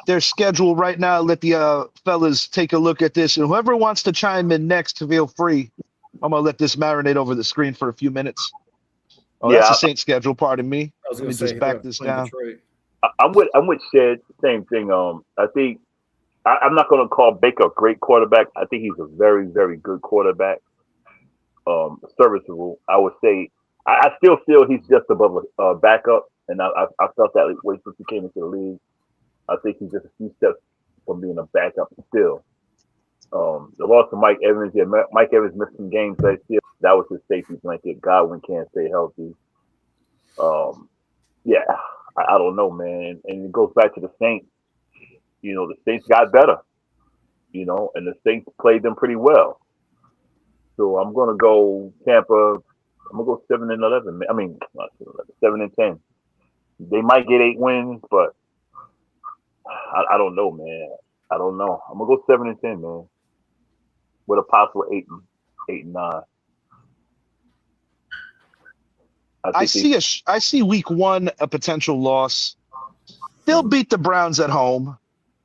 their schedule right now. Let the fellas take a look at this, and whoever wants to chime in next, feel free. I'm going to let this marinate over the screen for a few minutes. Oh, yeah, that's the Saints schedule. Pardon me. Let me just back this down. Detroit. I'm with Shed. Same thing. I think I'm not going to call Baker a great quarterback. I think he's a very, very good quarterback. Serviceable. I would say. I still feel he's just above a backup, and I felt that way since he came into the league. I think he's just a few steps from being a backup still. The loss of Mike Evans. Yeah, Mike Evans missed some games last year. That was his safety blanket. Godwin can't stay healthy. Yeah. I don't know, man. And it goes back to the Saints. You know, the Saints got better, you know, and the Saints played them pretty well. So I'm going to go Tampa. I'm going to go 7-11. I mean, not 7-10. They might get 8 wins, but I don't know, man. I don't know. I'm going to go 7-10, man, with a possible 8-9. I see week 1 a potential loss. They'll beat the Browns at home.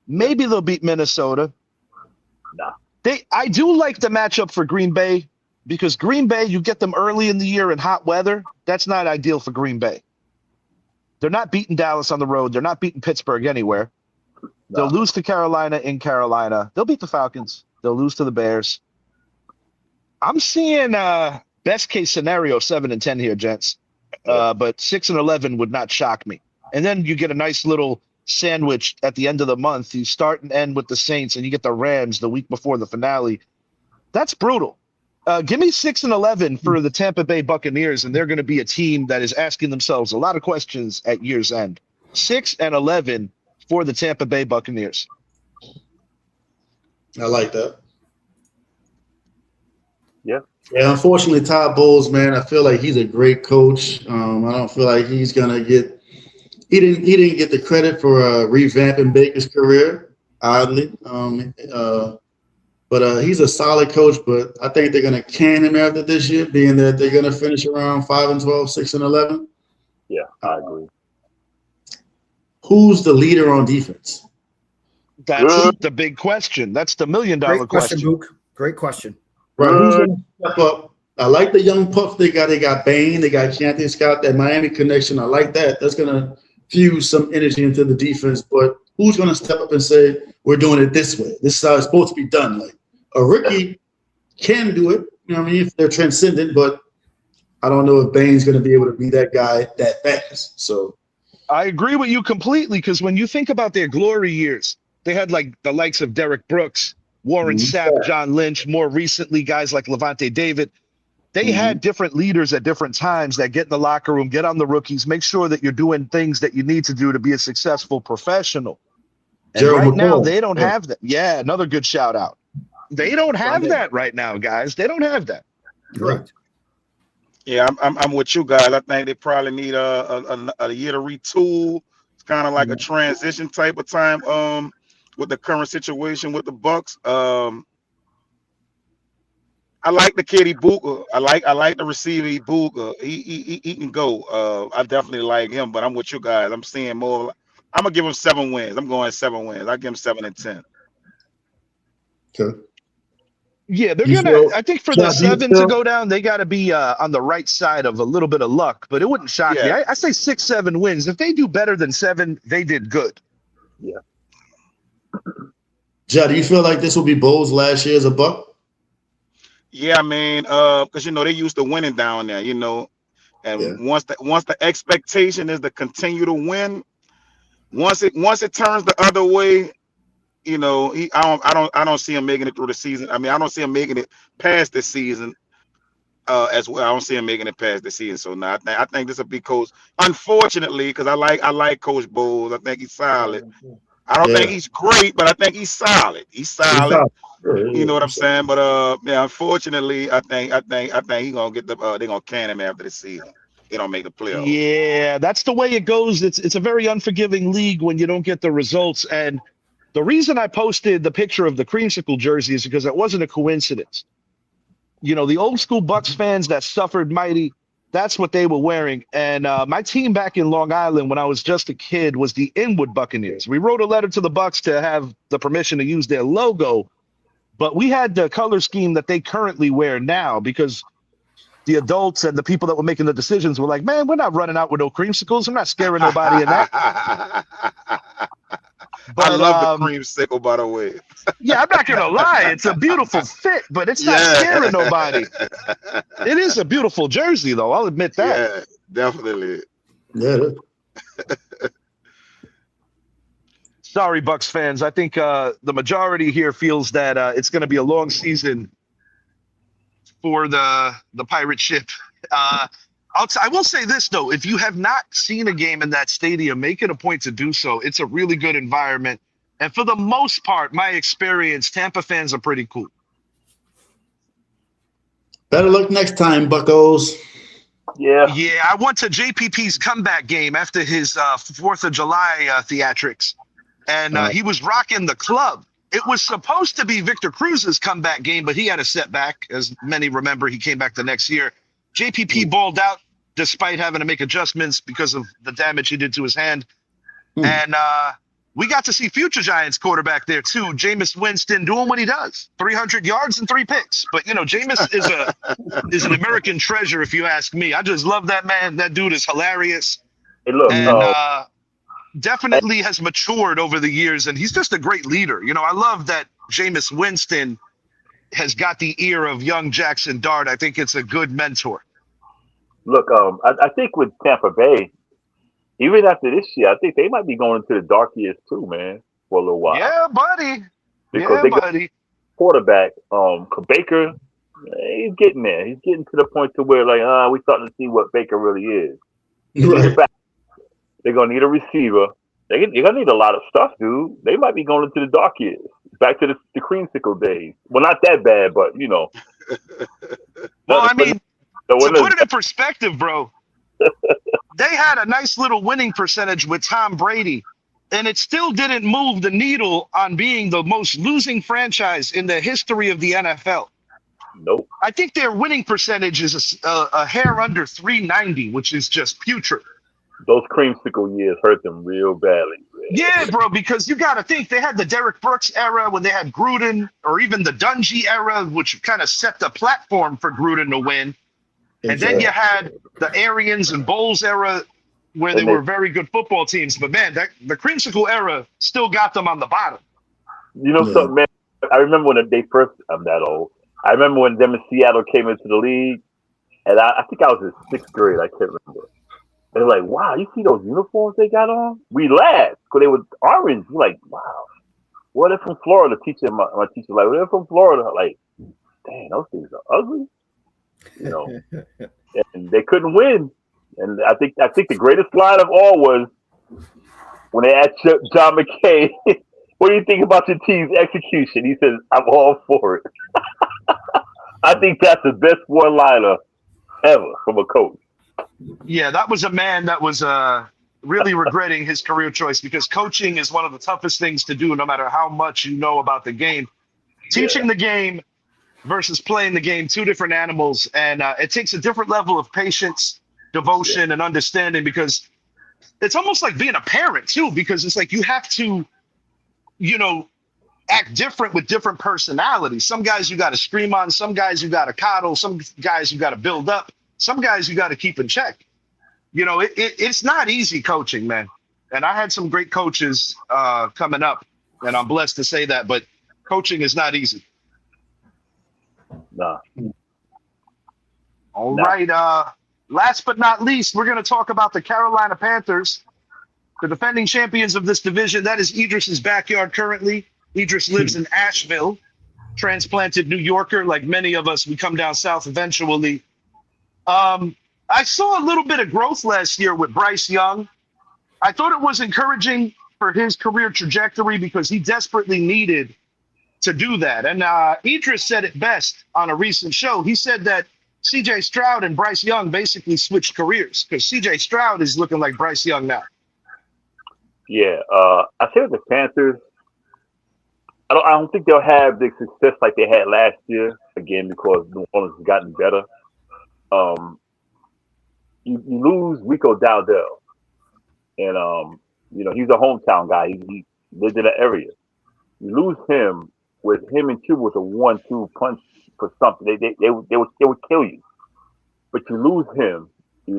Maybe they'll beat Minnesota. Nah. I do like the matchup for Green Bay because Green Bay, you get them early in the year in hot weather. That's not ideal for Green Bay. They're not beating Dallas on the road. They're not beating Pittsburgh anywhere. They'll lose to Carolina in Carolina. They'll beat the Falcons. They'll lose to the Bears. I'm seeing best case scenario 7-10 here, gents. But 6-11 would not shock me. And then you get a nice little sandwich at the end of the month. You start and end with the Saints, and you get the Rams the week before the finale. That's brutal. Give me 6-11 for the Tampa Bay Buccaneers, and they're going to be a team that is asking themselves a lot of questions at year's end. 6-11 for the Tampa Bay Buccaneers. I like that. Yeah. Yeah, unfortunately, Todd Bowles, man, I feel like he's a great coach. I don't feel like he's gonna get. He didn't get the credit for revamping Baker's career, oddly. But he's a solid coach. But I think they're gonna can him after this year, being that they're gonna finish around 5-12, 6-11. Yeah, I agree. Who's the leader on defense? That's the big question. That's the $1 million Great question, question. Book. Great question. Right, who's going to step up? I like the young puff they got. They got Bain. They got Canty Scott. That Miami connection. I like that. That's going to fuse some energy into the defense. But who's going to step up and say, we're doing it this way? This is how it's supposed to be done. Like a rookie can do it. You know what I mean? If they're transcendent, but I don't know if Bain's going to be able to be that guy that fast. So I agree with you completely because when you think about their glory years, they had like the likes of Derek Brooks, Warren Sapp, John Lynch, more recently guys like Levante David. They had different leaders at different times that get in the locker room, get on the rookies, make sure that you're doing things that you need to do to be a successful professional. And Gerald now McCoy. they don't have that. Yeah, another good shout out. They don't have that right now, guys. They don't have that. Correct. Yeah, I'm with you guys. I think they probably need a year to retool. It's kind of like a transition type of time. With the current situation with the Bucks. I like the kid Ibuka. I like the receiver Ibuka. He can go. I definitely like him, but I'm with you guys. I'm seeing more. I'm gonna give him 7 wins. I'm going 7 wins. I give him 7-10. okay. Yeah, they're You gonna. feel- I think for John, the do you 7 to feel- go down, they got to be on the right side of a little bit of luck. But it wouldn't shock me. Yeah. I say 6-7 wins. If they do better than 7, they did good. Judd, do you feel like this will be Bowles last year as a Buck? Yeah, I mean, because they used to winning down there, and once the expectation is to continue to win, once it turns the other way, I don't see him making it through the season. I mean, I don't see him making it past the season as well. I don't see him making it past the season. So now I think this will be Coach. Unfortunately, because I like Coach Bowles. I think he's solid. I don't think he's great, but I think he's solid. He's solid. You know what I'm saying? But unfortunately, I think he's gonna get they're gonna can him after the season. He don't make the playoffs. Yeah, that's the way it goes. It's a very unforgiving league when you don't get the results. And the reason I posted the picture of the creamsicle jersey is because it wasn't a coincidence. The old school Bucks fans that suffered mighty, that's what they were wearing. And my team back in Long Island when I was just a kid was the Inwood Buccaneers. We wrote a letter to the Bucks to have the permission to use their logo, but we had the color scheme that they currently wear now because the adults and the people that were making the decisions were like, man, we're not running out with no creamsicles. I'm not scaring nobody in that. But, I love the creamsicle, by the way. Yeah, I'm not going to lie. It's a beautiful fit, but it's not scaring nobody. It is a beautiful jersey, though. I'll admit that. Yeah, definitely. Yeah. Sorry, Bucks fans. I think the majority here feels that it's going to be a long season for the pirate ship. I will say this, though. If you have not seen a game in that stadium, make it a point to do so. It's a really good environment. And for the most part, my experience, Tampa fans are pretty cool. Better luck next time, Buccos. Yeah. Yeah, I went to JPP's comeback game after his 4th of July theatrics. And he was rocking the club. It was supposed to be Victor Cruz's comeback game, but he had a setback. As many remember, he came back the next year. JPP balled out despite having to make adjustments because of the damage he did to his hand. And we got to see future Giants quarterback there too, Jameis Winston, doing what he does, 300 yards and 3 picks. But Jameis is an American treasure, if you ask me. I just love that man. That dude is hilarious, Hey, look, and definitely has matured over the years, and he's just a great leader. I love that Jameis Winston has got the ear of young Jackson Dart. I think it's a good mentor. look. I think with Tampa Bay, even after this year, I think they might be going into the dark years too, man, for a little while. Yeah, buddy. Because they got quarterback, Baker, he's getting there. He's getting to the point to where we're starting to see what Baker really is. Right. They're gonna need a receiver. You're gonna need a lot of stuff, dude. They might be going into the dark years, back to the creamsicle days. Well, not that bad, but Well, I mean, to put it in perspective, bro, they had a nice little winning percentage with Tom Brady, and it still didn't move the needle on being the most losing franchise in the history of the NFL. Nope. I think their winning percentage is a hair under 390, which is just putrid. Those creamsicle years hurt them real badly. Man. Yeah, bro, because you got to think they had the Derek Brooks era when they had Gruden, or even the Dungy era, which kind of set the platform for Gruden to win. And then you had the Arians and Bowles era where they were very good football teams. But, man, the creamsicle era still got them on the bottom. Something, man? I remember when they first – I'm that old. I remember when them in Seattle came into the league, and I think I was in 6th grade. I can't remember. They're like, wow, you see those uniforms they got on? We laughed because they were orange. We're like, wow. Well, they're from Florida. My teacher like, well, they're from Florida. Like, dang, those things are ugly. And they couldn't win. And I think the greatest line of all was when they asked John McKay, what do you think about your team's execution? He says, I'm all for it. I think that's the best one-liner ever from a coach. Yeah, that was a man that was really regretting his career choice, because coaching is one of the toughest things to do, no matter how much you know about the game. Teaching the game versus playing the game, two different animals. And it takes a different level of patience, devotion, and understanding, because it's almost like being a parent too, because it's like you have to, act different with different personalities. Some guys you got to scream on, some guys you got to coddle, some guys you got to build up, some guys you got to keep in check. It's not easy coaching, man. And I had some great coaches coming up, and I'm blessed to say that, but coaching is not easy. Nah. All right. Last but not least, we're going to talk about the Carolina Panthers, the defending champions of this division. That is Idris's backyard currently. Idris lives in Asheville, transplanted New Yorker. Like many of us, we come down south eventually. I saw a little bit of growth last year with Bryce Young. I thought it was encouraging for his career trajectory, because he desperately needed to do that. And Idris said it best on a recent show. He said that C.J. Stroud and Bryce Young basically switched careers, because C.J. Stroud is looking like Bryce Young now. Yeah, I say with the Panthers, I don't think they'll have the success like they had last year, again, because New Orleans has gotten better. You lose Rico Dowdell, and he's a hometown guy. He lived in the area. You lose him. With him and Cuba with a 1-2 punch for something, they would kill you. But you lose him, you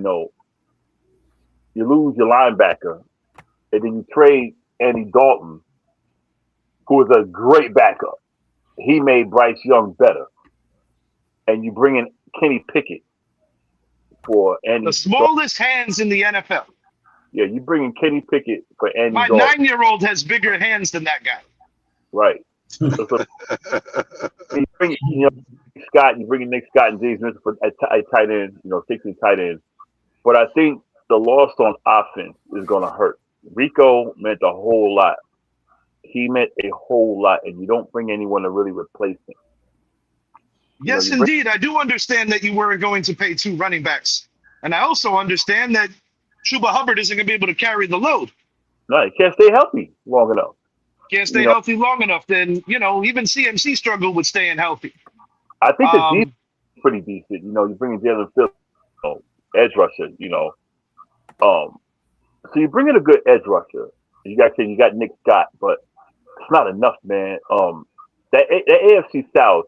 lose your linebacker, and then you trade Andy Dalton, who is a great backup. He made Bryce Young better, and you bring in Kenny Pickett for Andy. The smallest hands in the NFL. Yeah, you bring in Kenny Pickett for Andy. My Dalton. 9-year-old has bigger hands than that guy. Right. You bring Scott, you bring in Nick Scott and James Mitchell for a tight end, 16 tight ends. But I think the loss on offense is going to hurt. Rico meant a whole lot. He meant a whole lot, and you don't bring anyone to really replace him. Yes, indeed. I do understand that you weren't going to pay 2 running backs. And I also understand that Chuba Hubbard isn't going to be able to carry the load. No, he can't stay healthy long enough. Can't stay healthy long enough, then, even CMC struggled with staying healthy. I think the defense is pretty decent. You bring in Jalen Phillips, edge rusher, So you bring in a good edge rusher, You got Nick Scott, but it's not enough, man. That AFC South,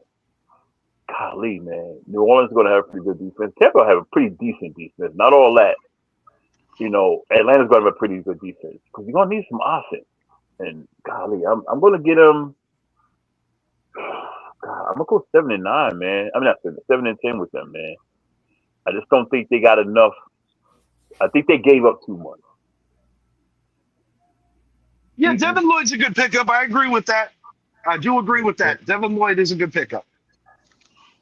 golly, man. New Orleans is going to have a pretty good defense. Tampa will have a pretty decent defense. Not all that. Atlanta's going to have a pretty good defense because you're going to need some offense. And golly, I'm going to get them. I'm gonna go 7-9, man. I mean, not 7-10 with them, man. I just don't think they got enough. I think they gave up too much. Yeah, Devin Lloyd's a good pickup. I agree with that. I do agree with that. Devin Lloyd is a good pickup.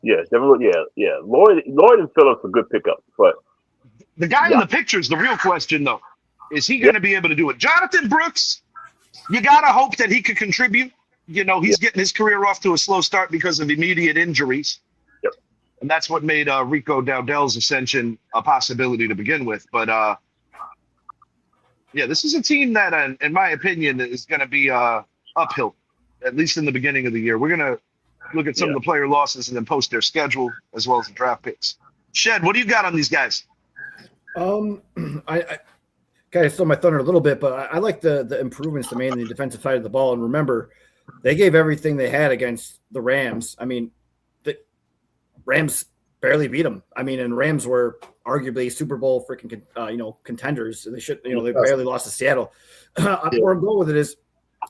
Yeah, Devin Lloyd. Yeah. Lloyd and Phillips are good pickups, but the guy in the picture is the real question, though. Is he going to be able to do it? Jonathan Brooks, you gotta hope that he could contribute. He's getting his career off to a slow start because of immediate injuries. Yep. And that's what made Rico Dowdell's ascension a possibility to begin with. But, this is a team that, in my opinion, is going to be uphill, at least in the beginning of the year. We're going to look at some of the player losses and then post their schedule as well as the draft picks. Shed, what do you got on these guys? I kind of stole my thunder a little bit, but I like the improvements they made on the defensive side of the ball. And remember, they gave everything they had against the Rams. I mean, the Rams barely beat them. I mean, and Rams were arguably Super Bowl freaking contenders. They should, they barely lost to Seattle. Where I'm going with it is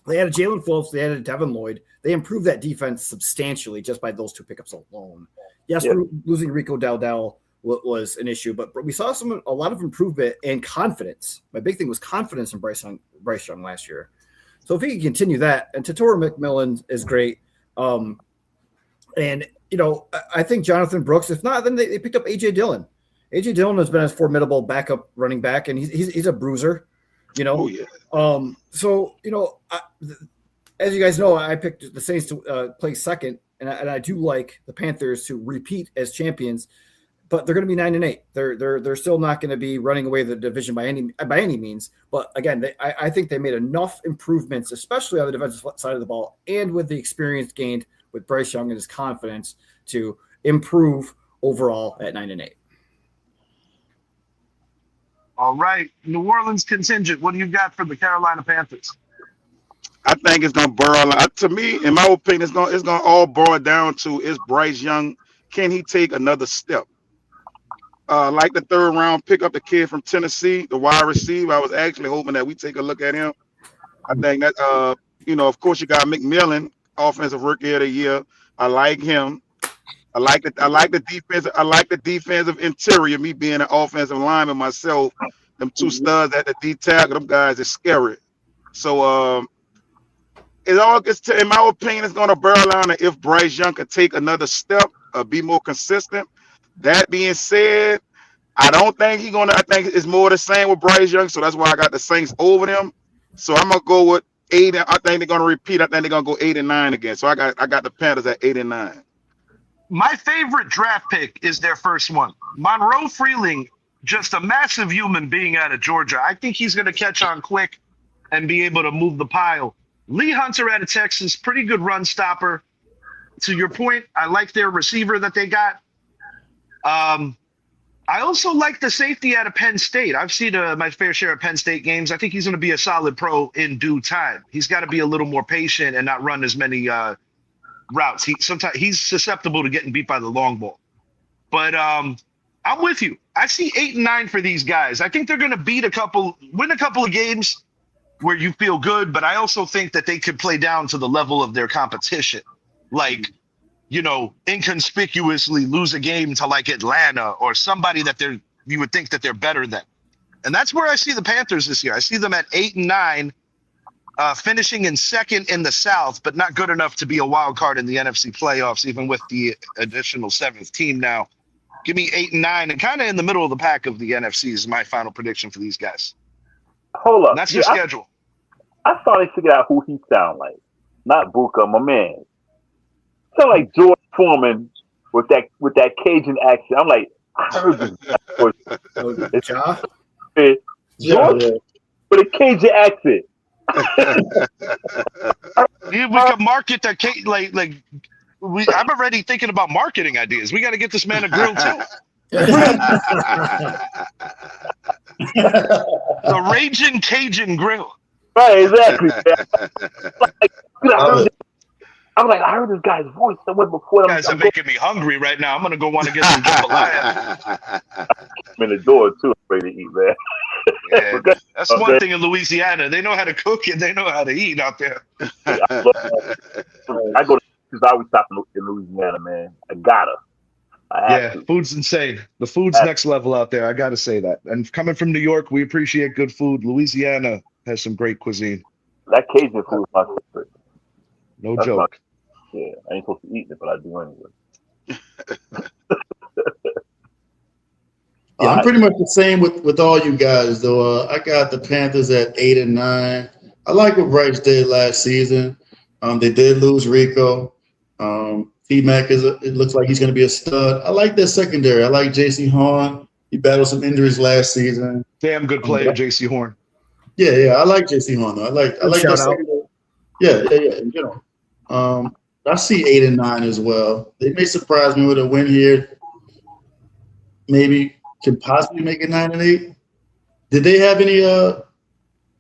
they added Jalen Phillips, they added Devin Lloyd. They improved that defense substantially just by those two pickups alone. Yes, losing Rico Dowdell was an issue, but we saw a lot of improvement and confidence. My big thing was confidence in Bryce Young last year. So if he can continue that, and Tatora McMillan is great. And, I think Jonathan Brooks, if not, then they picked up A.J. Dillon. A.J. Dillon has been a formidable backup running back, and he's a bruiser, Oh, yeah. As you guys know, I picked the Saints to play second, and I do like the Panthers to repeat as champions, but they're going to be 9-8. They're still not going to be running away the division by any means. But again, I think they made enough improvements, especially on the defensive side of the ball, and with the experience gained with Bryce Young and his confidence to improve overall at 9-8. All right, New Orleans contingent. What do you got for the Carolina Panthers? I think it's gonna boil. To me, in my opinion, it's gonna all boil down to is Bryce Young. Can he take another step? Like the third round pick up the kid from Tennessee, the wide receiver. I was actually hoping that we take a look at him. I think that of course you got McMillan, offensive rookie of the year. I like him. I like the defense. I like the defensive interior. Me being an offensive lineman myself, them two studs at the D tackle, them guys are scary. So it all gets to, in my opinion, it's going to boil down to if Bryce Young could take another step, be more consistent. That being said, I don't think he's gonna. I think it's more the same with Bryce Young, so that's why I got the Saints over them. So I'm gonna go with 8. I think they're gonna repeat. I think they're gonna go 8-9 again. So I got the Panthers at 8-9. My favorite draft pick is their first one. Monroe Freeling, just a massive human being out of Georgia. I think he's gonna catch on quick and be able to move the pile. Lee Hunter out of Texas, pretty good run stopper. To your point, I like their receiver that they got. I also like the safety out of Penn State. I've seen my fair share of Penn State games. I think he's going to be a solid pro in due time. He's got to be a little more patient and not run as many routes. Sometimes he's susceptible to getting beat by the long ball. But I'm with you. I see 8-9 for these guys. I think they're going to win a couple of games where you feel good, but I also think that they could play down to the level of their competition. Like, inconspicuously lose a game to like Atlanta or somebody that you would think that they're better than. And that's where I see the Panthers this year. I see them at 8-9, finishing in second in the South, but not good enough to be a wild card in the NFC playoffs, even with the additional 7th team now. Give me 8-9 and kind of in the middle of the pack of the NFC is my final prediction for these guys. Hold up. And that's your schedule. I finally figured out who he sound like. Not Buka, my man. Sound like George Foreman with that Cajun accent. I'm like, I heard this. It's George with a Cajun accent. We can market that I'm already thinking about marketing ideas. We got to get this man a grill too. The Raging Cajun Grill. Right, exactly. Love it. I was like, I heard this guy's voice somewhere before. You guys are making me hungry right now. I'm gonna go want to get some jambalaya. I'm in the door too, ready to eat, man. Yeah, that's one thing in Louisiana. They know how to cook and they know how to eat out there. I go to because I always stop in Louisiana, man. I have to. Food's insane. The food's next level out there. I gotta say that. And coming from New York, we appreciate good food. Louisiana has some great cuisine. That Cajun food is my favorite. No joke. Yeah, I ain't supposed to eat it, but I do anyway. Yeah, I'm pretty much the same with all you guys, though. I got the Panthers at 8 and 9. I like what Bryce did last season. They did lose Rico. T-Mac it looks like he's going to be a stud. I like their secondary. I like J.C. Horn. He battled some injuries last season. Damn good player, J.C. Horn. Yeah, I like J.C. Horn though. I like their secondary. Yeah. In general, I see 8 and 9 as well. They may surprise me with a win here. Maybe can possibly make it 9 and 8. Did they have any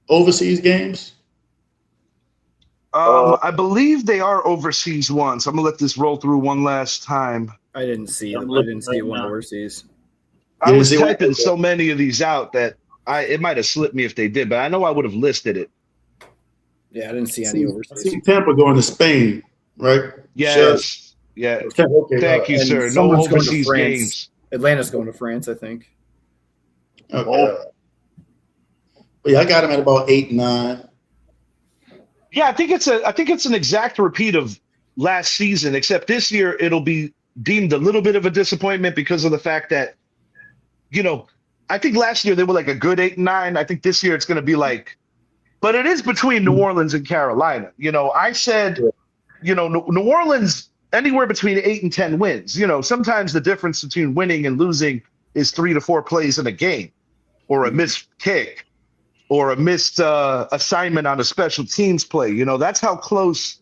overseas games? I believe they are overseas ones. I'm gonna let this roll through one last time. I didn't see them. I didn't see one overseas. I was typing so many of these out that it might have slipped me if they did, but I know I would have listed it. Yeah, I didn't see any overseas. I see Tampa going to Spain, right? Yes. Sure. Yeah. Okay, Thank you, sir. No overseas games. Atlanta's going to France, I think. Okay. But yeah, I got him at about 8, 9. Yeah, I think it's an exact repeat of last season, except this year it'll be deemed a little bit of a disappointment because of the fact that, I think last year they were like a good 8 and 9. I think this year it's going to be like, but it is between New Orleans and Carolina. I said, New Orleans anywhere between 8 and 10 wins. Sometimes the difference between winning and losing is 3 to 4 plays in a game, or a missed kick, or a missed assignment on a special teams play. That's how close,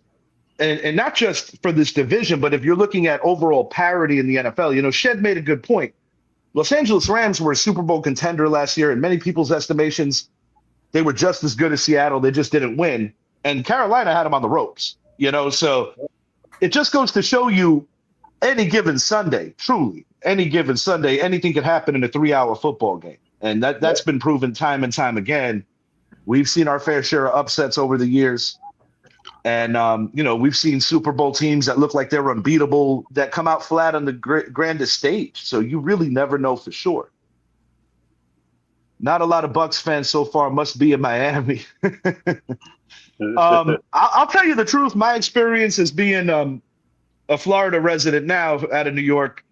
and not just for this division, but if you're looking at overall parity in the NFL, Shed made a good point. Los Angeles Rams were a Super Bowl contender last year. In many people's estimations, they were just as good as Seattle. They just didn't win. And Carolina had them on the ropes, so it just goes to show you any given Sunday, truly, any given Sunday, anything could happen in a 3-hour football game. And that's been proven time and time again. We've seen our fair share of upsets over the years. And, we've seen Super Bowl teams that look like they're unbeatable that come out flat on the grandest stage. So you really never know for sure. Not a lot of Bucs fans so far must be in Miami. I'll tell you the truth. My experience as being a Florida resident now out of New York,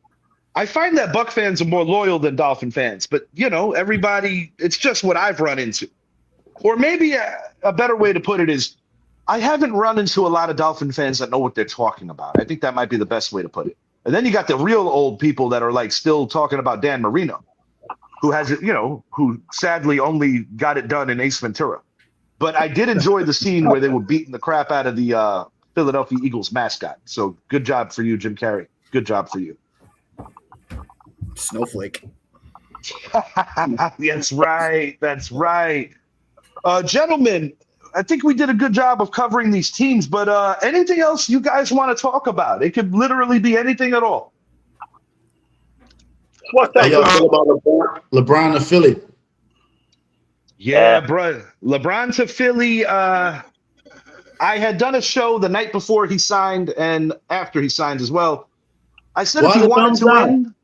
I find that Buck fans are more loyal than Dolphin fans, but everybody, it's just what I've run into. Or maybe a better way to put it is I haven't run into a lot of Dolphin fans that know what they're talking about. I think that might be the best way to put it. And then you got the real old people that are like still talking about Dan Marino, who has, who sadly only got it done in Ace Ventura. But I did enjoy the scene where they were beating the crap out of the Philadelphia Eagles mascot. So good job for you, Jim Carrey. Good job for you. Snowflake. That's right. That's right. Gentlemen, I think we did a good job of covering these teams, but anything else you guys want to talk about? It could literally be anything at all. How y'all feel about LeBron to Philly? Yeah, bro. LeBron to Philly. I had done a show the night before he signed and after he signed as well. I said if he wanted to win,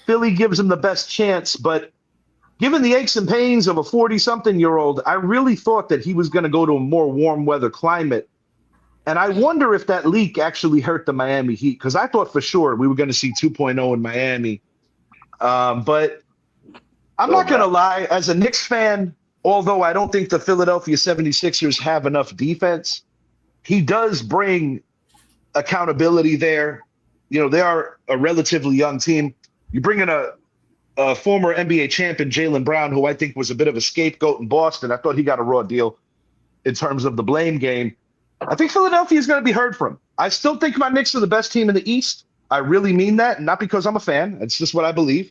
Philly gives him the best chance, but given the aches and pains of a 40-something-year-old, I really thought that he was going to go to a more warm weather climate. And I wonder if that leak actually hurt the Miami Heat, because I thought for sure we were going to see 2.0 in Miami. But I'm not going to lie, as a Knicks fan, although I don't think the Philadelphia 76ers have enough defense, he does bring accountability there. They are a relatively young team. You bring in a former NBA champion, Jaylen Brown, who I think was a bit of a scapegoat in Boston. I thought he got a raw deal in terms of the blame game. I think Philadelphia is going to be heard from. I still think my Knicks are the best team in the East. I really mean that, not because I'm a fan. It's just what I believe.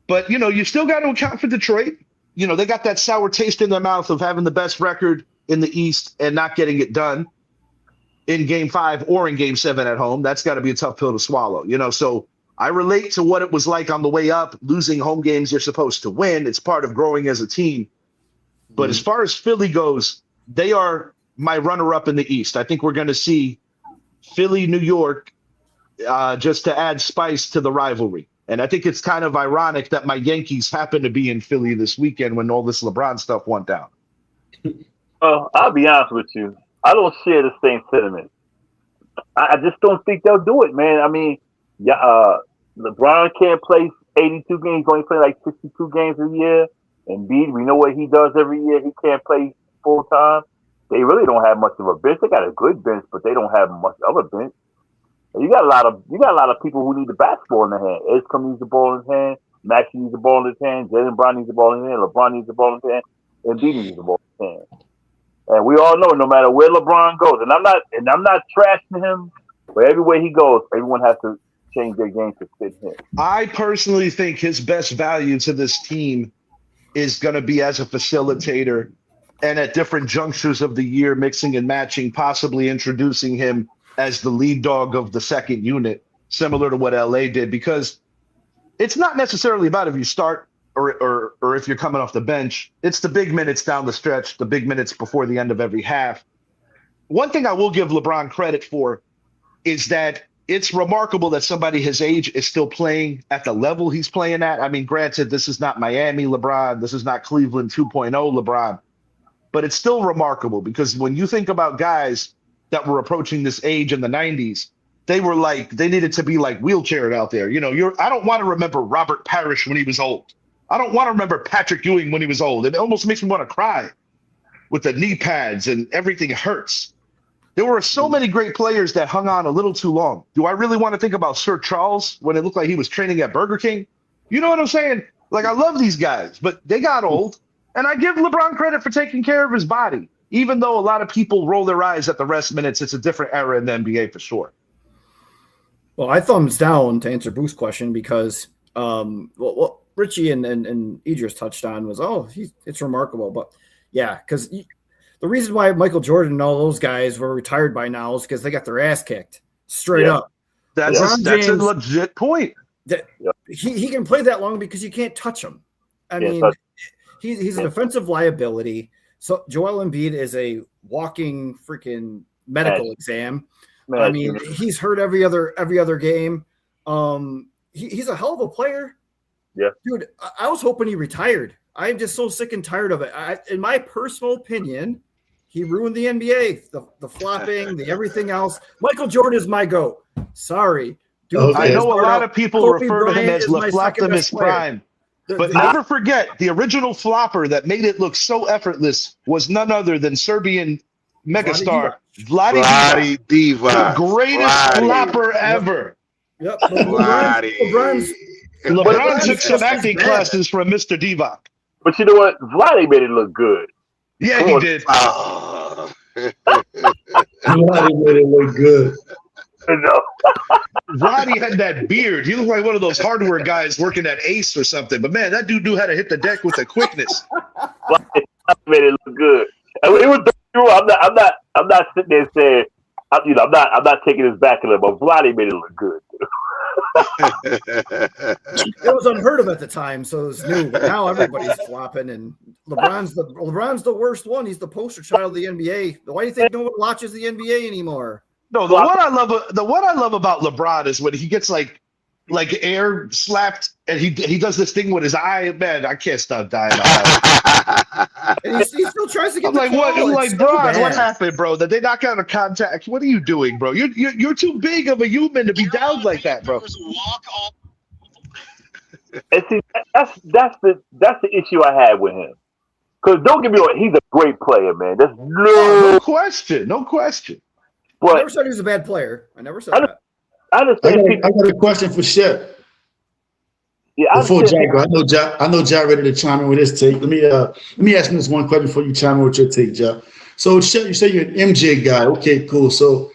But, you still got to account for Detroit. they got that sour taste in their mouth of having the best record in the East and not getting it done in Game 5 or in Game 7 at home. That's got to be a tough pill to swallow, So I relate to what it was like on the way up, losing home games you're supposed to win. It's part of growing as a team. But as far as Philly goes, they are my runner-up in the East. I think we're going to see Philly, New York, just to add spice to the rivalry. And I think it's kind of ironic that my Yankees happen to be in Philly this weekend when all this LeBron stuff went down. Well, I'll be honest with you. I don't share the same sentiment. I just don't think they'll do it, man. I mean, LeBron can't play 82 games, only play like 62 games a year. And B, we know what he does every year. He can't play full time. They really don't have much of a bench. They got a good bench, but they don't have much of a bench. And you got a lot of people who need the basketball in their hand. Edgecombe needs the ball in his hand. Maxey needs the ball in his hand. Jaylen Brown needs the ball in his hand. LeBron needs the ball in his hand. And B needs the ball in his hand. And we all know no matter where LeBron goes, and I'm not trashing him, but everywhere he goes, everyone has to change their game to fit him. I personally think his best value to this team is going to be as a facilitator and at different junctures of the year, mixing and matching, possibly introducing him as the lead dog of the second unit, similar to what LA did, because it's not necessarily about if you start or if you're coming off the bench. It's the big minutes down the stretch, the big minutes before the end of every half. One thing I will give LeBron credit for is that it's remarkable that somebody his age is still playing at the level he's playing at. I mean, granted, this is not Miami LeBron. This is not Cleveland 2.0 LeBron. But it's still remarkable because when you think about guys that were approaching this age in the 90s, they needed to be like wheelchaired out there. I don't want to remember Robert Parrish when he was old. I don't want to remember Patrick Ewing when he was old. It almost makes me want to cry with the knee pads and everything hurts. There were so many great players that hung on a little too long. Do I really want to think about Sir Charles when it looked like he was training at Burger King? You know what I'm saying? Like, I love these guys, but they got old. And I give LeBron credit for taking care of his body, even though a lot of people roll their eyes at the rest minutes. It's a different era in the NBA for sure. Well, I thumbs down to answer Boo's question because what Richie and Idris touched on was, it's remarkable. But yeah, because the reason why Michael Jordan and all those guys were retired by now is because they got their ass kicked straight up. That's a legit point. He can play that long because you can't touch him. I mean, he's a defensive liability. So Joel Embiid is a walking freaking medical exam. I mean, he's hurt every other game. He's a hell of a player. Yeah, dude. I was hoping he retired. I'm just so sick and tired of it. In my personal opinion, he ruined the NBA. The flopping, the everything else. Michael Jordan is my GOAT. Sorry. Dude, I know a lot of people refer to him as LeFloptimus Prime. But never forget, the original flopper that made it look so effortless was none other than Serbian megastar Vlade Divac, the greatest flopper ever. Yep. LeBron took some acting classes from Mr. Divac. But you know what? Vlade made it look good. Yeah, he did. Vlade made it look good. No. Roddy had that beard. He looked like one of those hardware guys working at Ace or something. But man, that dude knew how to hit the deck with the quickness. Made it look good. I mean, it was true. I'm not sitting there saying, I'm not taking this back a little, but Vlade made it look good. It was unheard of at the time, so it was new. But now everybody's flopping, and LeBron's the worst one. He's the poster child of the NBA. Why do you think no one watches the NBA anymore? No, the one I love about LeBron is when he gets like air slapped and he does this thing with his eye. Man, I can't stop dying. And he still tries to get. I'm like, what? I'm like, bro, what happened, bro? That they knock out of contact? What are you doing, bro? You're too big of a human to be down like that, bro. And see, that's the issue I had with him. Because don't get me wrong, he's a great player, man. There's no question. But I never said he was a bad player. I never said that. I got a question for Shep. Yeah, before Jack go, I know Jack ready to chime in with his take. Let me ask him this one question before you chime in with your take, Jack. So Shep, you say you're an MJ guy. Okay, cool. So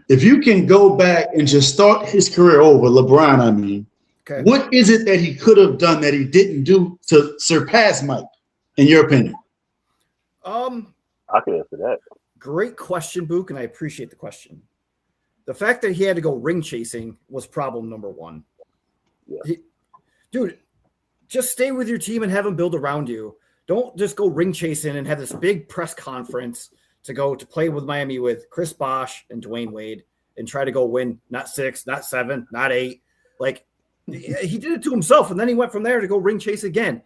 if you can go back and just start his career over, LeBron, okay. What is it that he could have done that he didn't do to surpass Mike? in your opinion? I can answer that. Great question, Book, and I appreciate the question. The fact that he had to go ring chasing was problem number one. Yeah. Dude, just stay with your team and have them build around you. Don't just go ring chasing and have this big press conference to go to play with Miami with Chris Bosh and Dwayne Wade and try to go win not 6, not 7, not 8. Like, he did it to himself, and then he went from there to go ring chase again.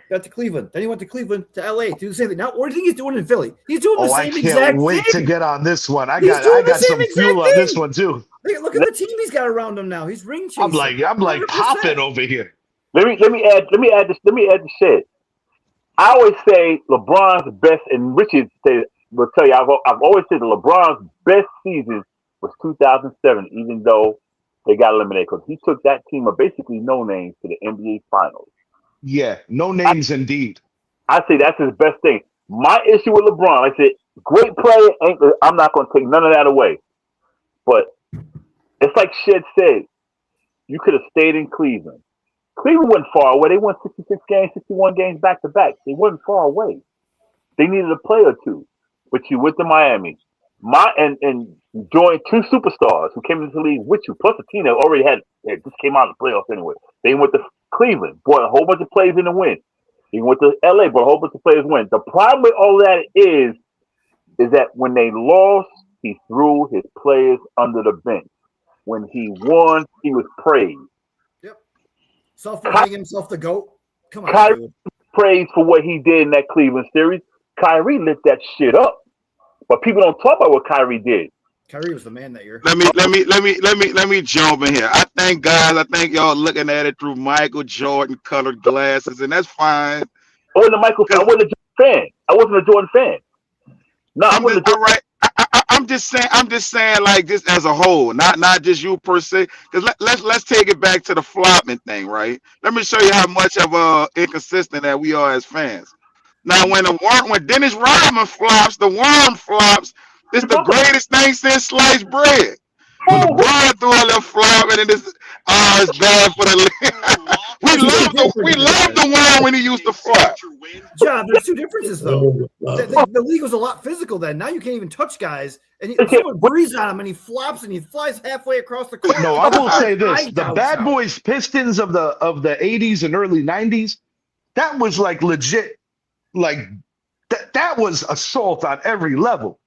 Got to Cleveland. Then he went to Cleveland to LA to do the same thing. Now, what do you think he's doing in Philly? He's doing the same exact thing. I can't wait to get on this one. I got some fuel on this one too. Look at the team he's got around him now. He's ring chasing. I'm like 100%. Popping over here. Let me add the shit. I always say LeBron's best, and Richard will tell you. I've always said that LeBron's best season was 2007, even though they got eliminated because he took that team of basically no names to the NBA Finals. Yeah, no names indeed. I say that's his best thing. My issue with LeBron, I said, great player. I'm not going to take none of that away. But it's like Shed said, you could have stayed in Cleveland. Cleveland wasn't far away. They won 66 games, 61 games back to back. They wasn't far away. They needed a player or two. But you went to Miami. And joined 2 superstars who came into the league with you, plus a team that already just came out of the playoffs anyway. They went to Cleveland, brought a whole bunch of players in the win. He went to LA, brought a whole bunch of players in the win. The problem with all that is that when they lost, he threw his players under the bench. When he won, he was praised. Yep. Self-proclaiming himself the GOAT. Come on, Kyrie dude. praised for what he did in that Cleveland series. Kyrie lit that shit up. But people don't talk about what Kyrie did. Kyrie was the man that year. Let me jump in here. I think y'all looking at it through Michael Jordan colored glasses, and that's fine. I wasn't a Jordan fan. No, I wasn't a Jordan fan. I'm just saying like this as a whole, not just you per se. Because let's take it back to the flopping thing, right? Let me show you how much of inconsistent that we are as fans. Now, when Dennis Rodman flops, the worm flops. It's the greatest thing since sliced bread. When the Brian threw a little flop, and it's bad for the league. we love the worm when he used to flop. John, there's 2 differences though. The league was a lot physical then. Now you can't even touch guys, and someone breathes on him, and he flops, and he flies halfway across the court. No, I will say this: the Bad Boys Pistons of the 80s and early 90s, that was like legit. Like that was assault on every level.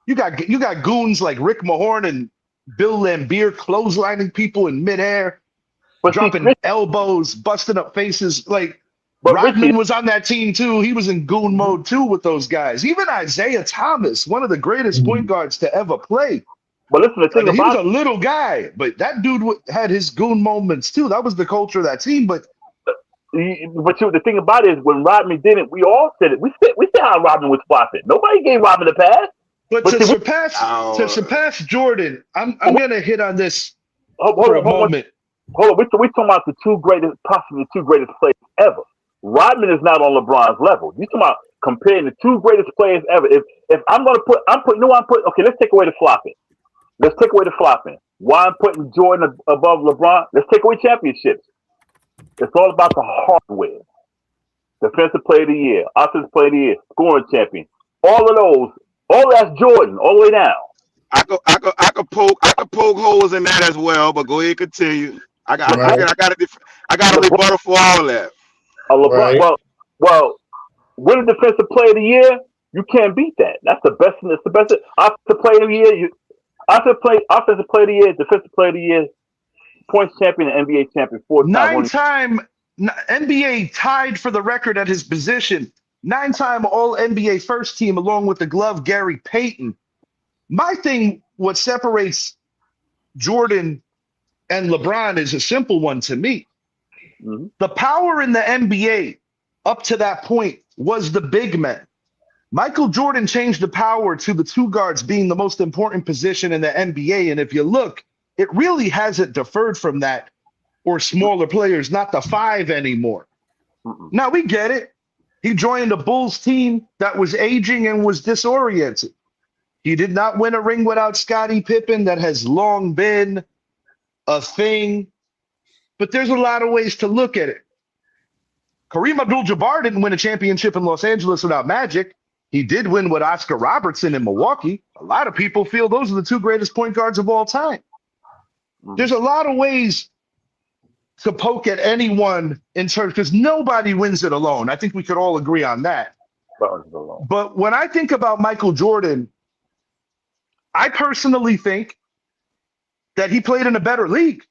You got goons like Rick Mahorn and Bill Laimbeer clotheslining people in midair, dropping elbows, busting up faces. Like Rodman was on that team too. He was in goon mode too with those guys. Even Isaiah Thomas, one of the greatest point guards to ever play. But listen, he was a little guy, but that dude had his goon moments too. That was the culture of that team. But the thing about it is when Rodman did it, we all said it. We said how Rodman was flopping. Nobody gave Rodman a pass. But to surpass Jordan, I'm gonna hit on this for a moment. Hold on, we're talking about possibly the 2 greatest players ever. Rodman is not on LeBron's level. You're talking about comparing the 2 greatest players ever. If I'm gonna put, okay, let's take away the flopping. Why I'm putting Jordan above LeBron? Let's take away championships. It's all about the hardware. Defensive player of the year, offensive player of the year, scoring champion. All of those. All that's Jordan, all the way down. I could poke holes in that as well, but go ahead, continue. I got a rebuttal for all that. LeBron, right. Well, win a defensive player of the year, you can't beat that. That's the best. That's the best. Offensive player of the year, offensive player of the year, defensive player of the year, points champion, and NBA champion, 4-time. 9-time NBA tied for the record at his position. 9-time All-NBA first team along with the glove Gary Payton. My thing, what separates Jordan and LeBron is a simple one to me. Mm-hmm. The power in the NBA up to that point was the big men. Michael Jordan changed the power to the 2 guards being the most important position in the NBA. And if you look, it really hasn't deferred from that or smaller players, not the 5 anymore. Mm-mm. Now we get it. He joined a Bulls team that was aging and was disoriented. He did not win a ring without Scottie Pippen. That has long been a thing. But there's a lot of ways to look at it. Kareem Abdul-Jabbar didn't win a championship in Los Angeles without Magic. He did win with Oscar Robertson in Milwaukee. A lot of people feel those are the two greatest point guards of all time. There's a lot of ways to poke at anyone in terms, because nobody wins it alone. I think we could all agree on that. But when I think about Michael Jordan, I personally think that he played in a better league.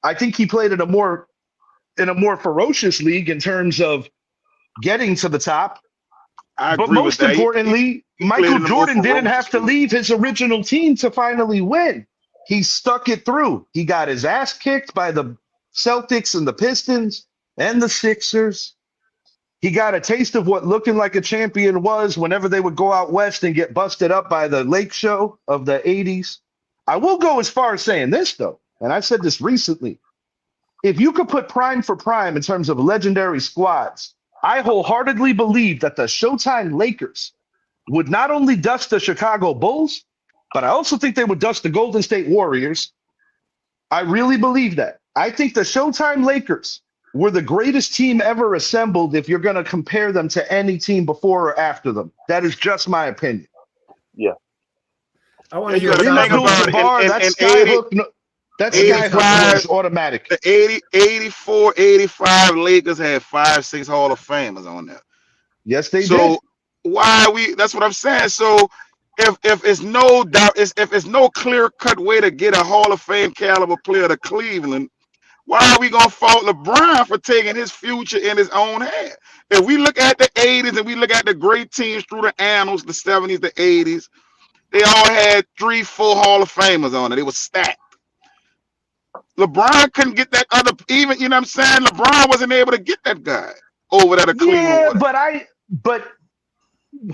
I think he played in a more ferocious league in terms of getting to the top. But most importantly, Michael Jordan didn't have to leave his original team to finally win. He stuck it through. He got his ass kicked by the Celtics and the Pistons and the Sixers. He got a taste of what looking like a champion was whenever they would go out west and get busted up by the Lake Show of the 80s. I will go as far as saying this, though, and I've said this recently. If you could put prime for prime in terms of legendary squads, I wholeheartedly believe that the Showtime Lakers would not only dust the Chicago Bulls, but I also think they would dust the Golden State Warriors. I really believe that. I think the Showtime Lakers were the greatest team ever assembled if you're going to compare them to any team before or after them. That is just my opinion. Yeah. I want to hear That Skyhook was automatic. The 84, 85 Lakers had 5, 6 Hall of Famers on there. Yes, they did. So that's what I'm saying. So if it's no doubt, if it's no clear-cut way to get a Hall of Fame caliber player to Cleveland, why are we gonna fault LeBron for taking his future in his own hand? If we look at the 80s and we look at the great teams through the annals, the 70s, the 80s, they all had 3, 4 Hall of Famers on it. It was stacked. LeBron couldn't get that other, even, you know what I'm saying? LeBron wasn't able to get that guy over there to Cleveland. Yeah, but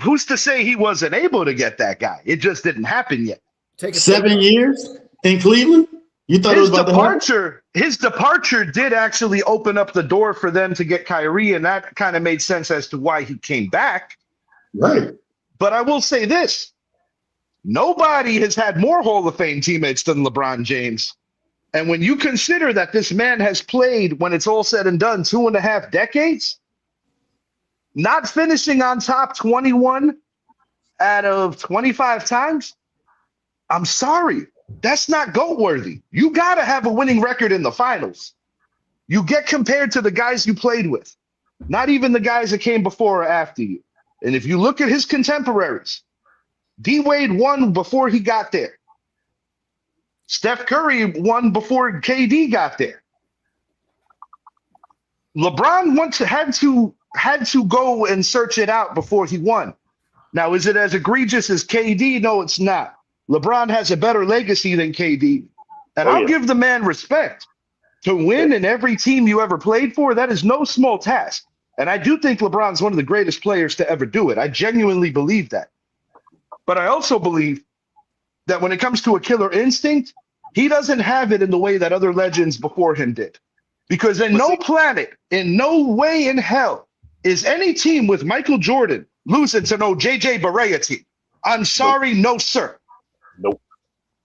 who's to say he wasn't able to get that guy? It just didn't happen yet. 7 years in Cleveland? You thought it was about his departure did actually open up the door for them to get Kyrie, and that kind of made sense as to why he came back. Right. But I will say this. Nobody has had more Hall of Fame teammates than LeBron James. And when you consider that this man has played, when it's all said and done, 2.5 decades, not finishing on top 21 out of 25 times, I'm sorry. That's not GOAT worthy. You got to have a winning record in the finals. You get compared to the guys you played with, not even the guys that came before or after you. And if you look at his contemporaries, D Wade won before he got there. Steph Curry won before KD got there. LeBron had to go and search it out before he won. Now, is it as egregious as KD? No, it's not. LeBron has a better legacy than KD. And I'll give the man respect. To win in every team you ever played for, that is no small task. And I do think LeBron's one of the greatest players to ever do it. I genuinely believe that. But I also believe that when it comes to a killer instinct, he doesn't have it in the way that other legends before him did. Because in no planet, in no way in hell, is any team with Michael Jordan losing to no J.J. Barea team. I'm sorry, no, sir. Nope.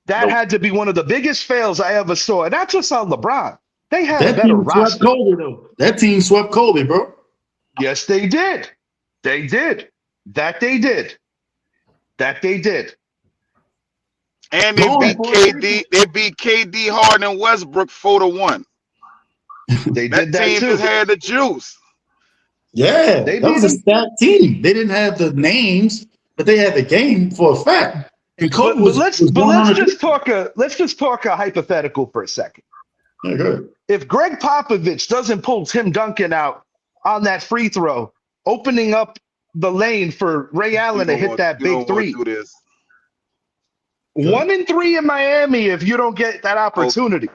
That had to be one of the biggest fails I ever saw. And not just on LeBron. They had a better team roster. swept Kobe, though. That team swept Kobe, bro. Yes, they did. They did. That they did. And they beat KD. They beat KD, Harden, and Westbrook 4-1. They did that team too. just had the juice. Yeah, that was a stacked team. They didn't have the names, but they had the game for a fact. And Kobe let's just talk a hypothetical for a second. Yeah, good. If Greg Popovich doesn't pull Tim Duncan out on that free throw, opening up the lane for Ray Allen to hit that big three. 1 in 3 in Miami if you don't get that opportunity.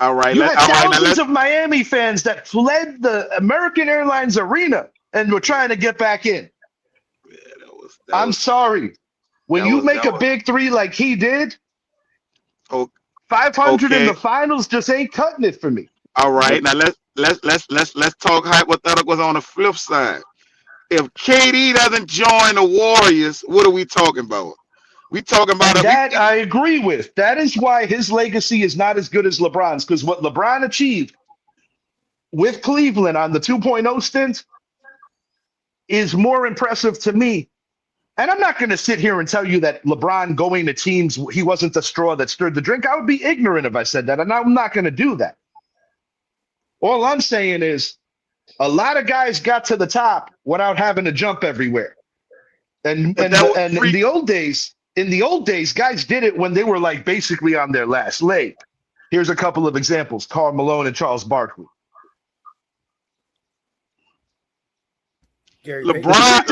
All right. You had thousands of Miami fans that fled the American Airlines Arena and were trying to get back in. Yeah, I'm sorry. When you make a big three like he did, 500 in the finals just ain't cutting it for me. All right. Now let's talk hypotheticals on the flip side. If KD doesn't join the Warriors, what are we talking about? We talking about that. I agree with. That is why his legacy is not as good as LeBron's, because what LeBron achieved with Cleveland on the 2.0 stint is more impressive to me. And I'm not going to sit here and tell you that LeBron going to teams, he wasn't the straw that stirred the drink. I would be ignorant if I said that, and I'm not going to do that. All I'm saying is a lot of guys got to the top without having to jump everywhere. And in the old days, guys did it when they were like basically on their last leg. Here's a couple of examples: Karl Malone and Charles Barkley. LeBron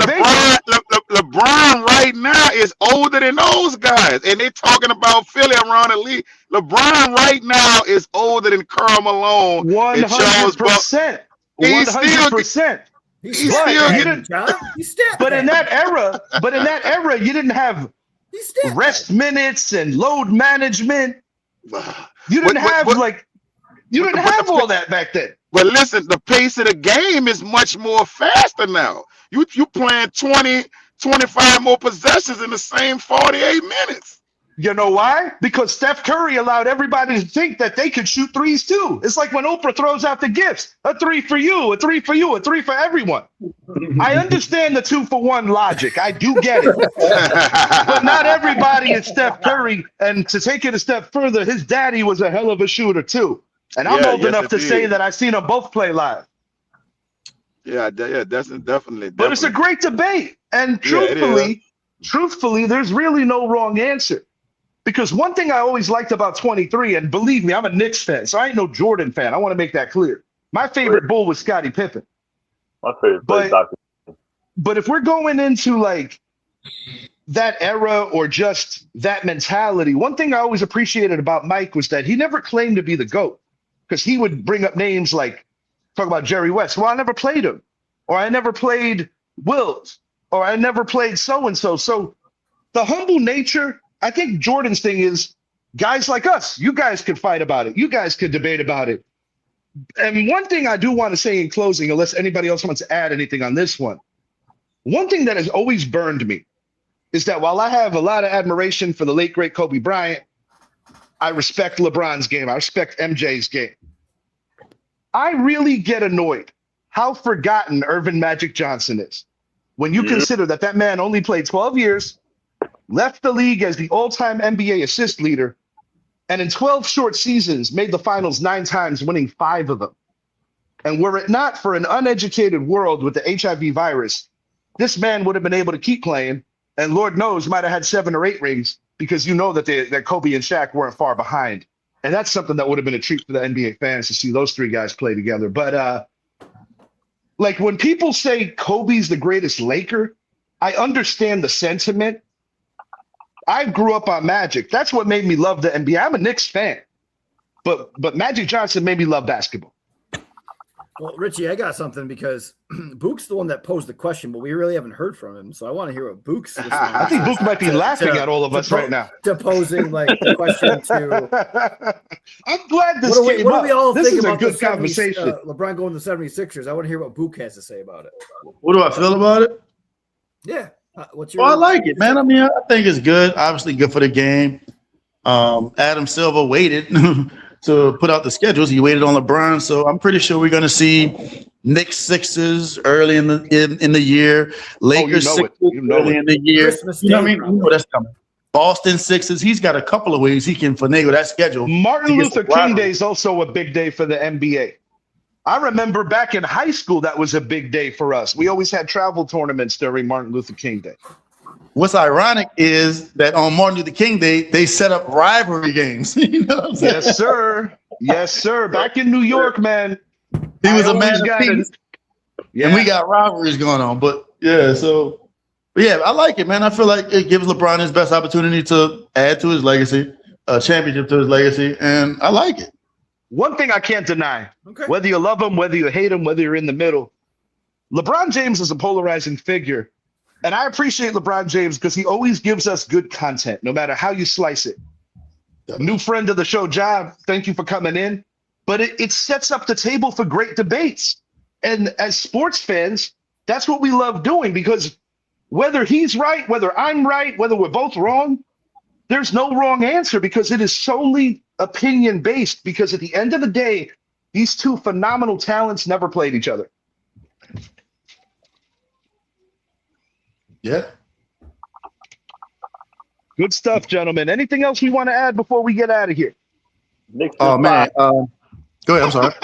right now is older than those guys, and they're talking about Philly around the league. LeBron right now is older than Karl Malone. 100%. 100%. But in that era, you didn't have rest minutes and load management. You didn't have all that back then. But listen, the pace of the game is much more faster now. You playing 20, 25 more possessions in the same 48 minutes. You know why? Because Steph Curry allowed everybody to think that they could shoot threes too. It's like when Oprah throws out the gifts: a 3 for you, a 3 for you, a 3 for everyone. I understand the 2-for-1 logic. I do get it. But not everybody is Steph Curry. And to take it a step further, his daddy was a hell of a shooter too. And I'm old enough to say that I've seen them both play live. That's definitely. But it's a great debate. And truthfully, there's really no wrong answer. Because one thing I always liked about 23, and believe me, I'm a Knicks fan, so I ain't no Jordan fan. I want to make that clear. My favorite Bull was Scottie Pippen. My favorite but if we're going into like that era or just that mentality, one thing I always appreciated about Mike was that he never claimed to be the GOAT. Because he would bring up names like, talk about Jerry West. Well, I never played him. Or I never played Wills. Or I never played so-and-so. So the humble nature, I think Jordan's thing is guys like us, you guys could fight about it. You guys could debate about it. And one thing I do want to say in closing, unless anybody else wants to add anything on this one thing that has always burned me is that while I have a lot of admiration for the late, great Kobe Bryant, I respect LeBron's game. I respect MJ's game. I really get annoyed how forgotten Irvin Magic Johnson is when you consider that man only played 12 years, left the league as the all-time NBA assist leader, and in 12 short seasons made the finals 9 times, winning 5 of them. And were it not for an uneducated world with the HIV virus, this man would have been able to keep playing, and Lord knows might have had 7 or 8 rings, because you know that Kobe and Shaq weren't far behind. And that's something that would have been a treat for the NBA fans to see those 3 guys play together. But like when people say Kobe's the greatest Laker, I understand the sentiment. I grew up on Magic. That's what made me love the NBA. I'm a Knicks fan. But Magic Johnson made me love basketball. Well, Richie, I got something because Book's the one that posed the question, but we really haven't heard from him. So I want to hear what Book's. I think Book might be laughing at all of us right now. Posing like the question to. I'm glad this came up. What do we all think about a good conversation? LeBron going to the 76ers. I want to hear what Book has to say about it. What do I feel about it? Yeah. What's your? Well, I like it, man. I mean, I think it's good. Obviously, good for the game. Adam Silver waited to put out the schedules. He waited on LeBron, so I'm pretty sure we're going to see Knicks Sixers early in the year, Lakers Sixers early in the year. You know what I mean? You know that's coming. Boston Sixers. He's got a couple of ways he can finagle that schedule. Martin Luther King Day is also a big day for the NBA. I remember back in high school, that was a big day for us. We always had travel tournaments during Martin Luther King Day. What's ironic is that on Martin Luther King Day, they set up rivalry games. You know what I'm saying? Yes, sir. Yes, sir. Back in New York, man. He was a man of peace. Yeah. And we got rivalries going on. But yeah, I like it, man. I feel like it gives LeBron his best opportunity to add to his legacy, a championship to his legacy, and I like it. One thing I can't deny, whether you love him, whether you hate him, whether you're in the middle, LeBron James is a polarizing figure. And I appreciate LeBron James because he always gives us good content, no matter how you slice it. New friend of the show, Job, thank you for coming in. But it sets up the table for great debates. And as sports fans, that's what we love doing, because whether he's right, whether I'm right, whether we're both wrong, there's no wrong answer, because it is solely opinion based, because at the end of the day, these two phenomenal talents never played each other. Yeah. Good stuff, gentlemen. Anything else we want to add before we get out of here? Knicks Oh in man. five. Go ahead. I'm sorry.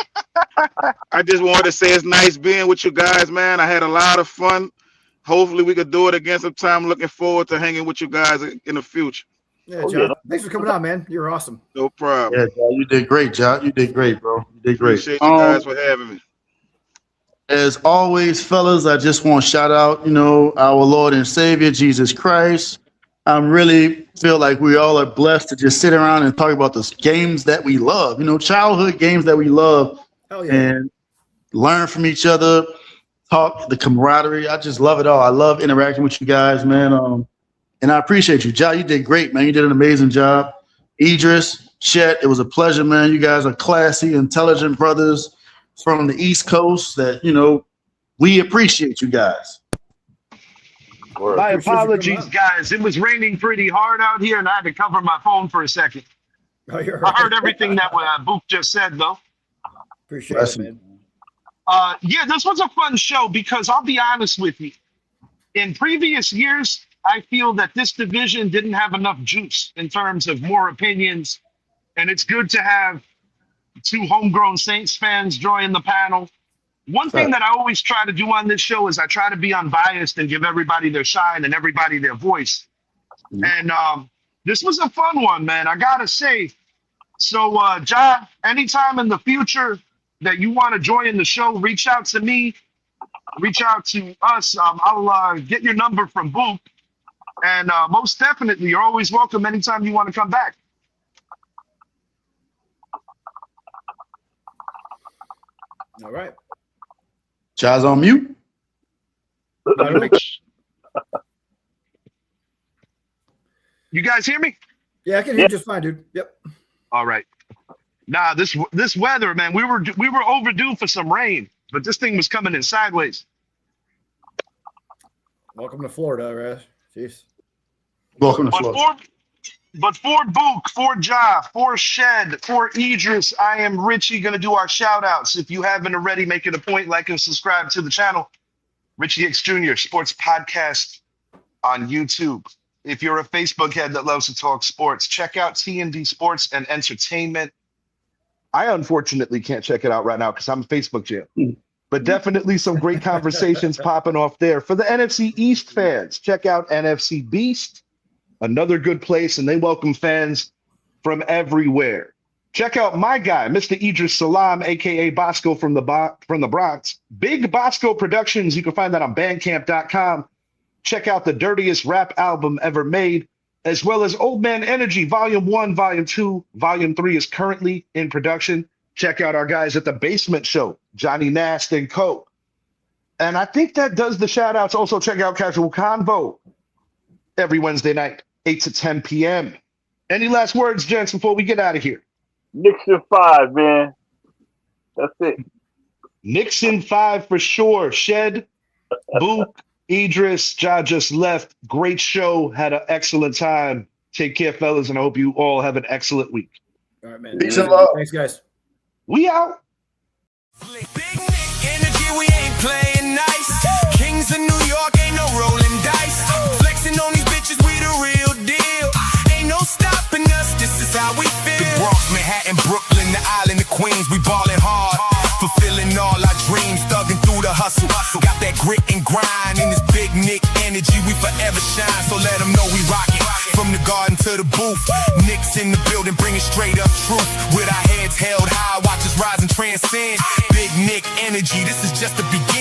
I just wanted to say it's nice being with you guys, man. I had a lot of fun. Hopefully we could do it again sometime. Looking forward to hanging with you guys in the future. Yeah, Oh, John. yeah. Thanks for coming on, man. You're awesome. No problem. Yeah, John, you did great, John. You did great, bro. You did great. Appreciate you guys for having me. As always, fellas, I just want to shout out, our Lord and Savior, Jesus Christ. I really feel like we all are blessed to just sit around and talk about the games that we love, childhood games that we love, Hell yeah. and learn from each other, talk, the camaraderie. I just love it all. I love interacting with you guys, man. And I appreciate you. Ja, you did great, man. You did an amazing job. Idris, Chet, it was a pleasure, man. You guys are classy, intelligent brothers from the East Coast that, we appreciate you guys. My apologies, guys. It was raining pretty hard out here, and I had to cover my phone for a second. Oh, you're I right. heard everything that Book just said, though. Appreciate it, man. Yeah, this was a fun show because I'll be honest with you. In previous years, I feel that this division didn't have enough juice in terms of more opinions, and it's good to have two homegrown Saints fans join the panel. One thing that I always try to do on this show is I try to be unbiased and give everybody their shine and everybody their voice. And this was a fun one, man. I gotta say. So, Ja, anytime in the future that you want to join the show, reach out to me, reach out to us. I'll get your number from Boop. And most definitely, you're always welcome anytime you want to come back. All right. Ja's on mute. You guys hear me? Yeah, I can hear you just fine, dude. Yep. All right. Nah, this weather, man, we were overdue for some rain, but this thing was coming in sideways. Welcome to Florida, Raz. Jeez. Welcome to Florida. But for Book, for Ja, for Shed, for Idris, I am Richie going to do our shout outs. If you haven't already, make it a point, like and subscribe to the channel. Richie X Jr. Sports Podcast on YouTube. If you're a Facebook head that loves to talk sports, check out TND Sports and Entertainment. I unfortunately can't check it out right now because I'm in Facebook jail. But definitely some great conversations popping off there. For the NFC East fans, check out NFC Beast. Another good place, and they welcome fans from everywhere. Check out my guy, Mr. Idris Salam, a.k.a. Bosco from the Bronx. Big Bosco Productions. You can find that on Bandcamp.com. Check out the dirtiest rap album ever made, as well as Old Man Energy, Volume 1, Volume 2. Volume 3 is currently in production. Check out our guys at The Basement Show, Johnny Nast and Co. And I think that does the shout-outs. Also, check out Casual Convo every Wednesday night, 8 to 10 p.m. Any last words, gents, before we get out of here? Knicks in 5, man. That's it. Knicks in 5 for sure. Shed, Book, Idris, Ja just left. Great show. Had an excellent time. Take care, fellas, and I hope you all have an excellent week. All right, man. Peace and love. Thanks, guys. We out. Big Nick energy, we ain't playing nice. Kings of New York, ain't no rolling dice. Flexing on these bitches, we the real deal. Ain't no stopping us, this is how we feel. The Bronx, Manhattan, Brooklyn, the island of Queens, we ballin' hard. Fulfilling all our dreams, thugging through the hustle. Got that grit and grind in this Big Nick energy, we forever shine. So let them know we rockin'. From the garden to the booth, Knicks in the building, bringing straight up truth. With our heads held high, watch us rise and transcend. Big Nick energy, this is just the beginning.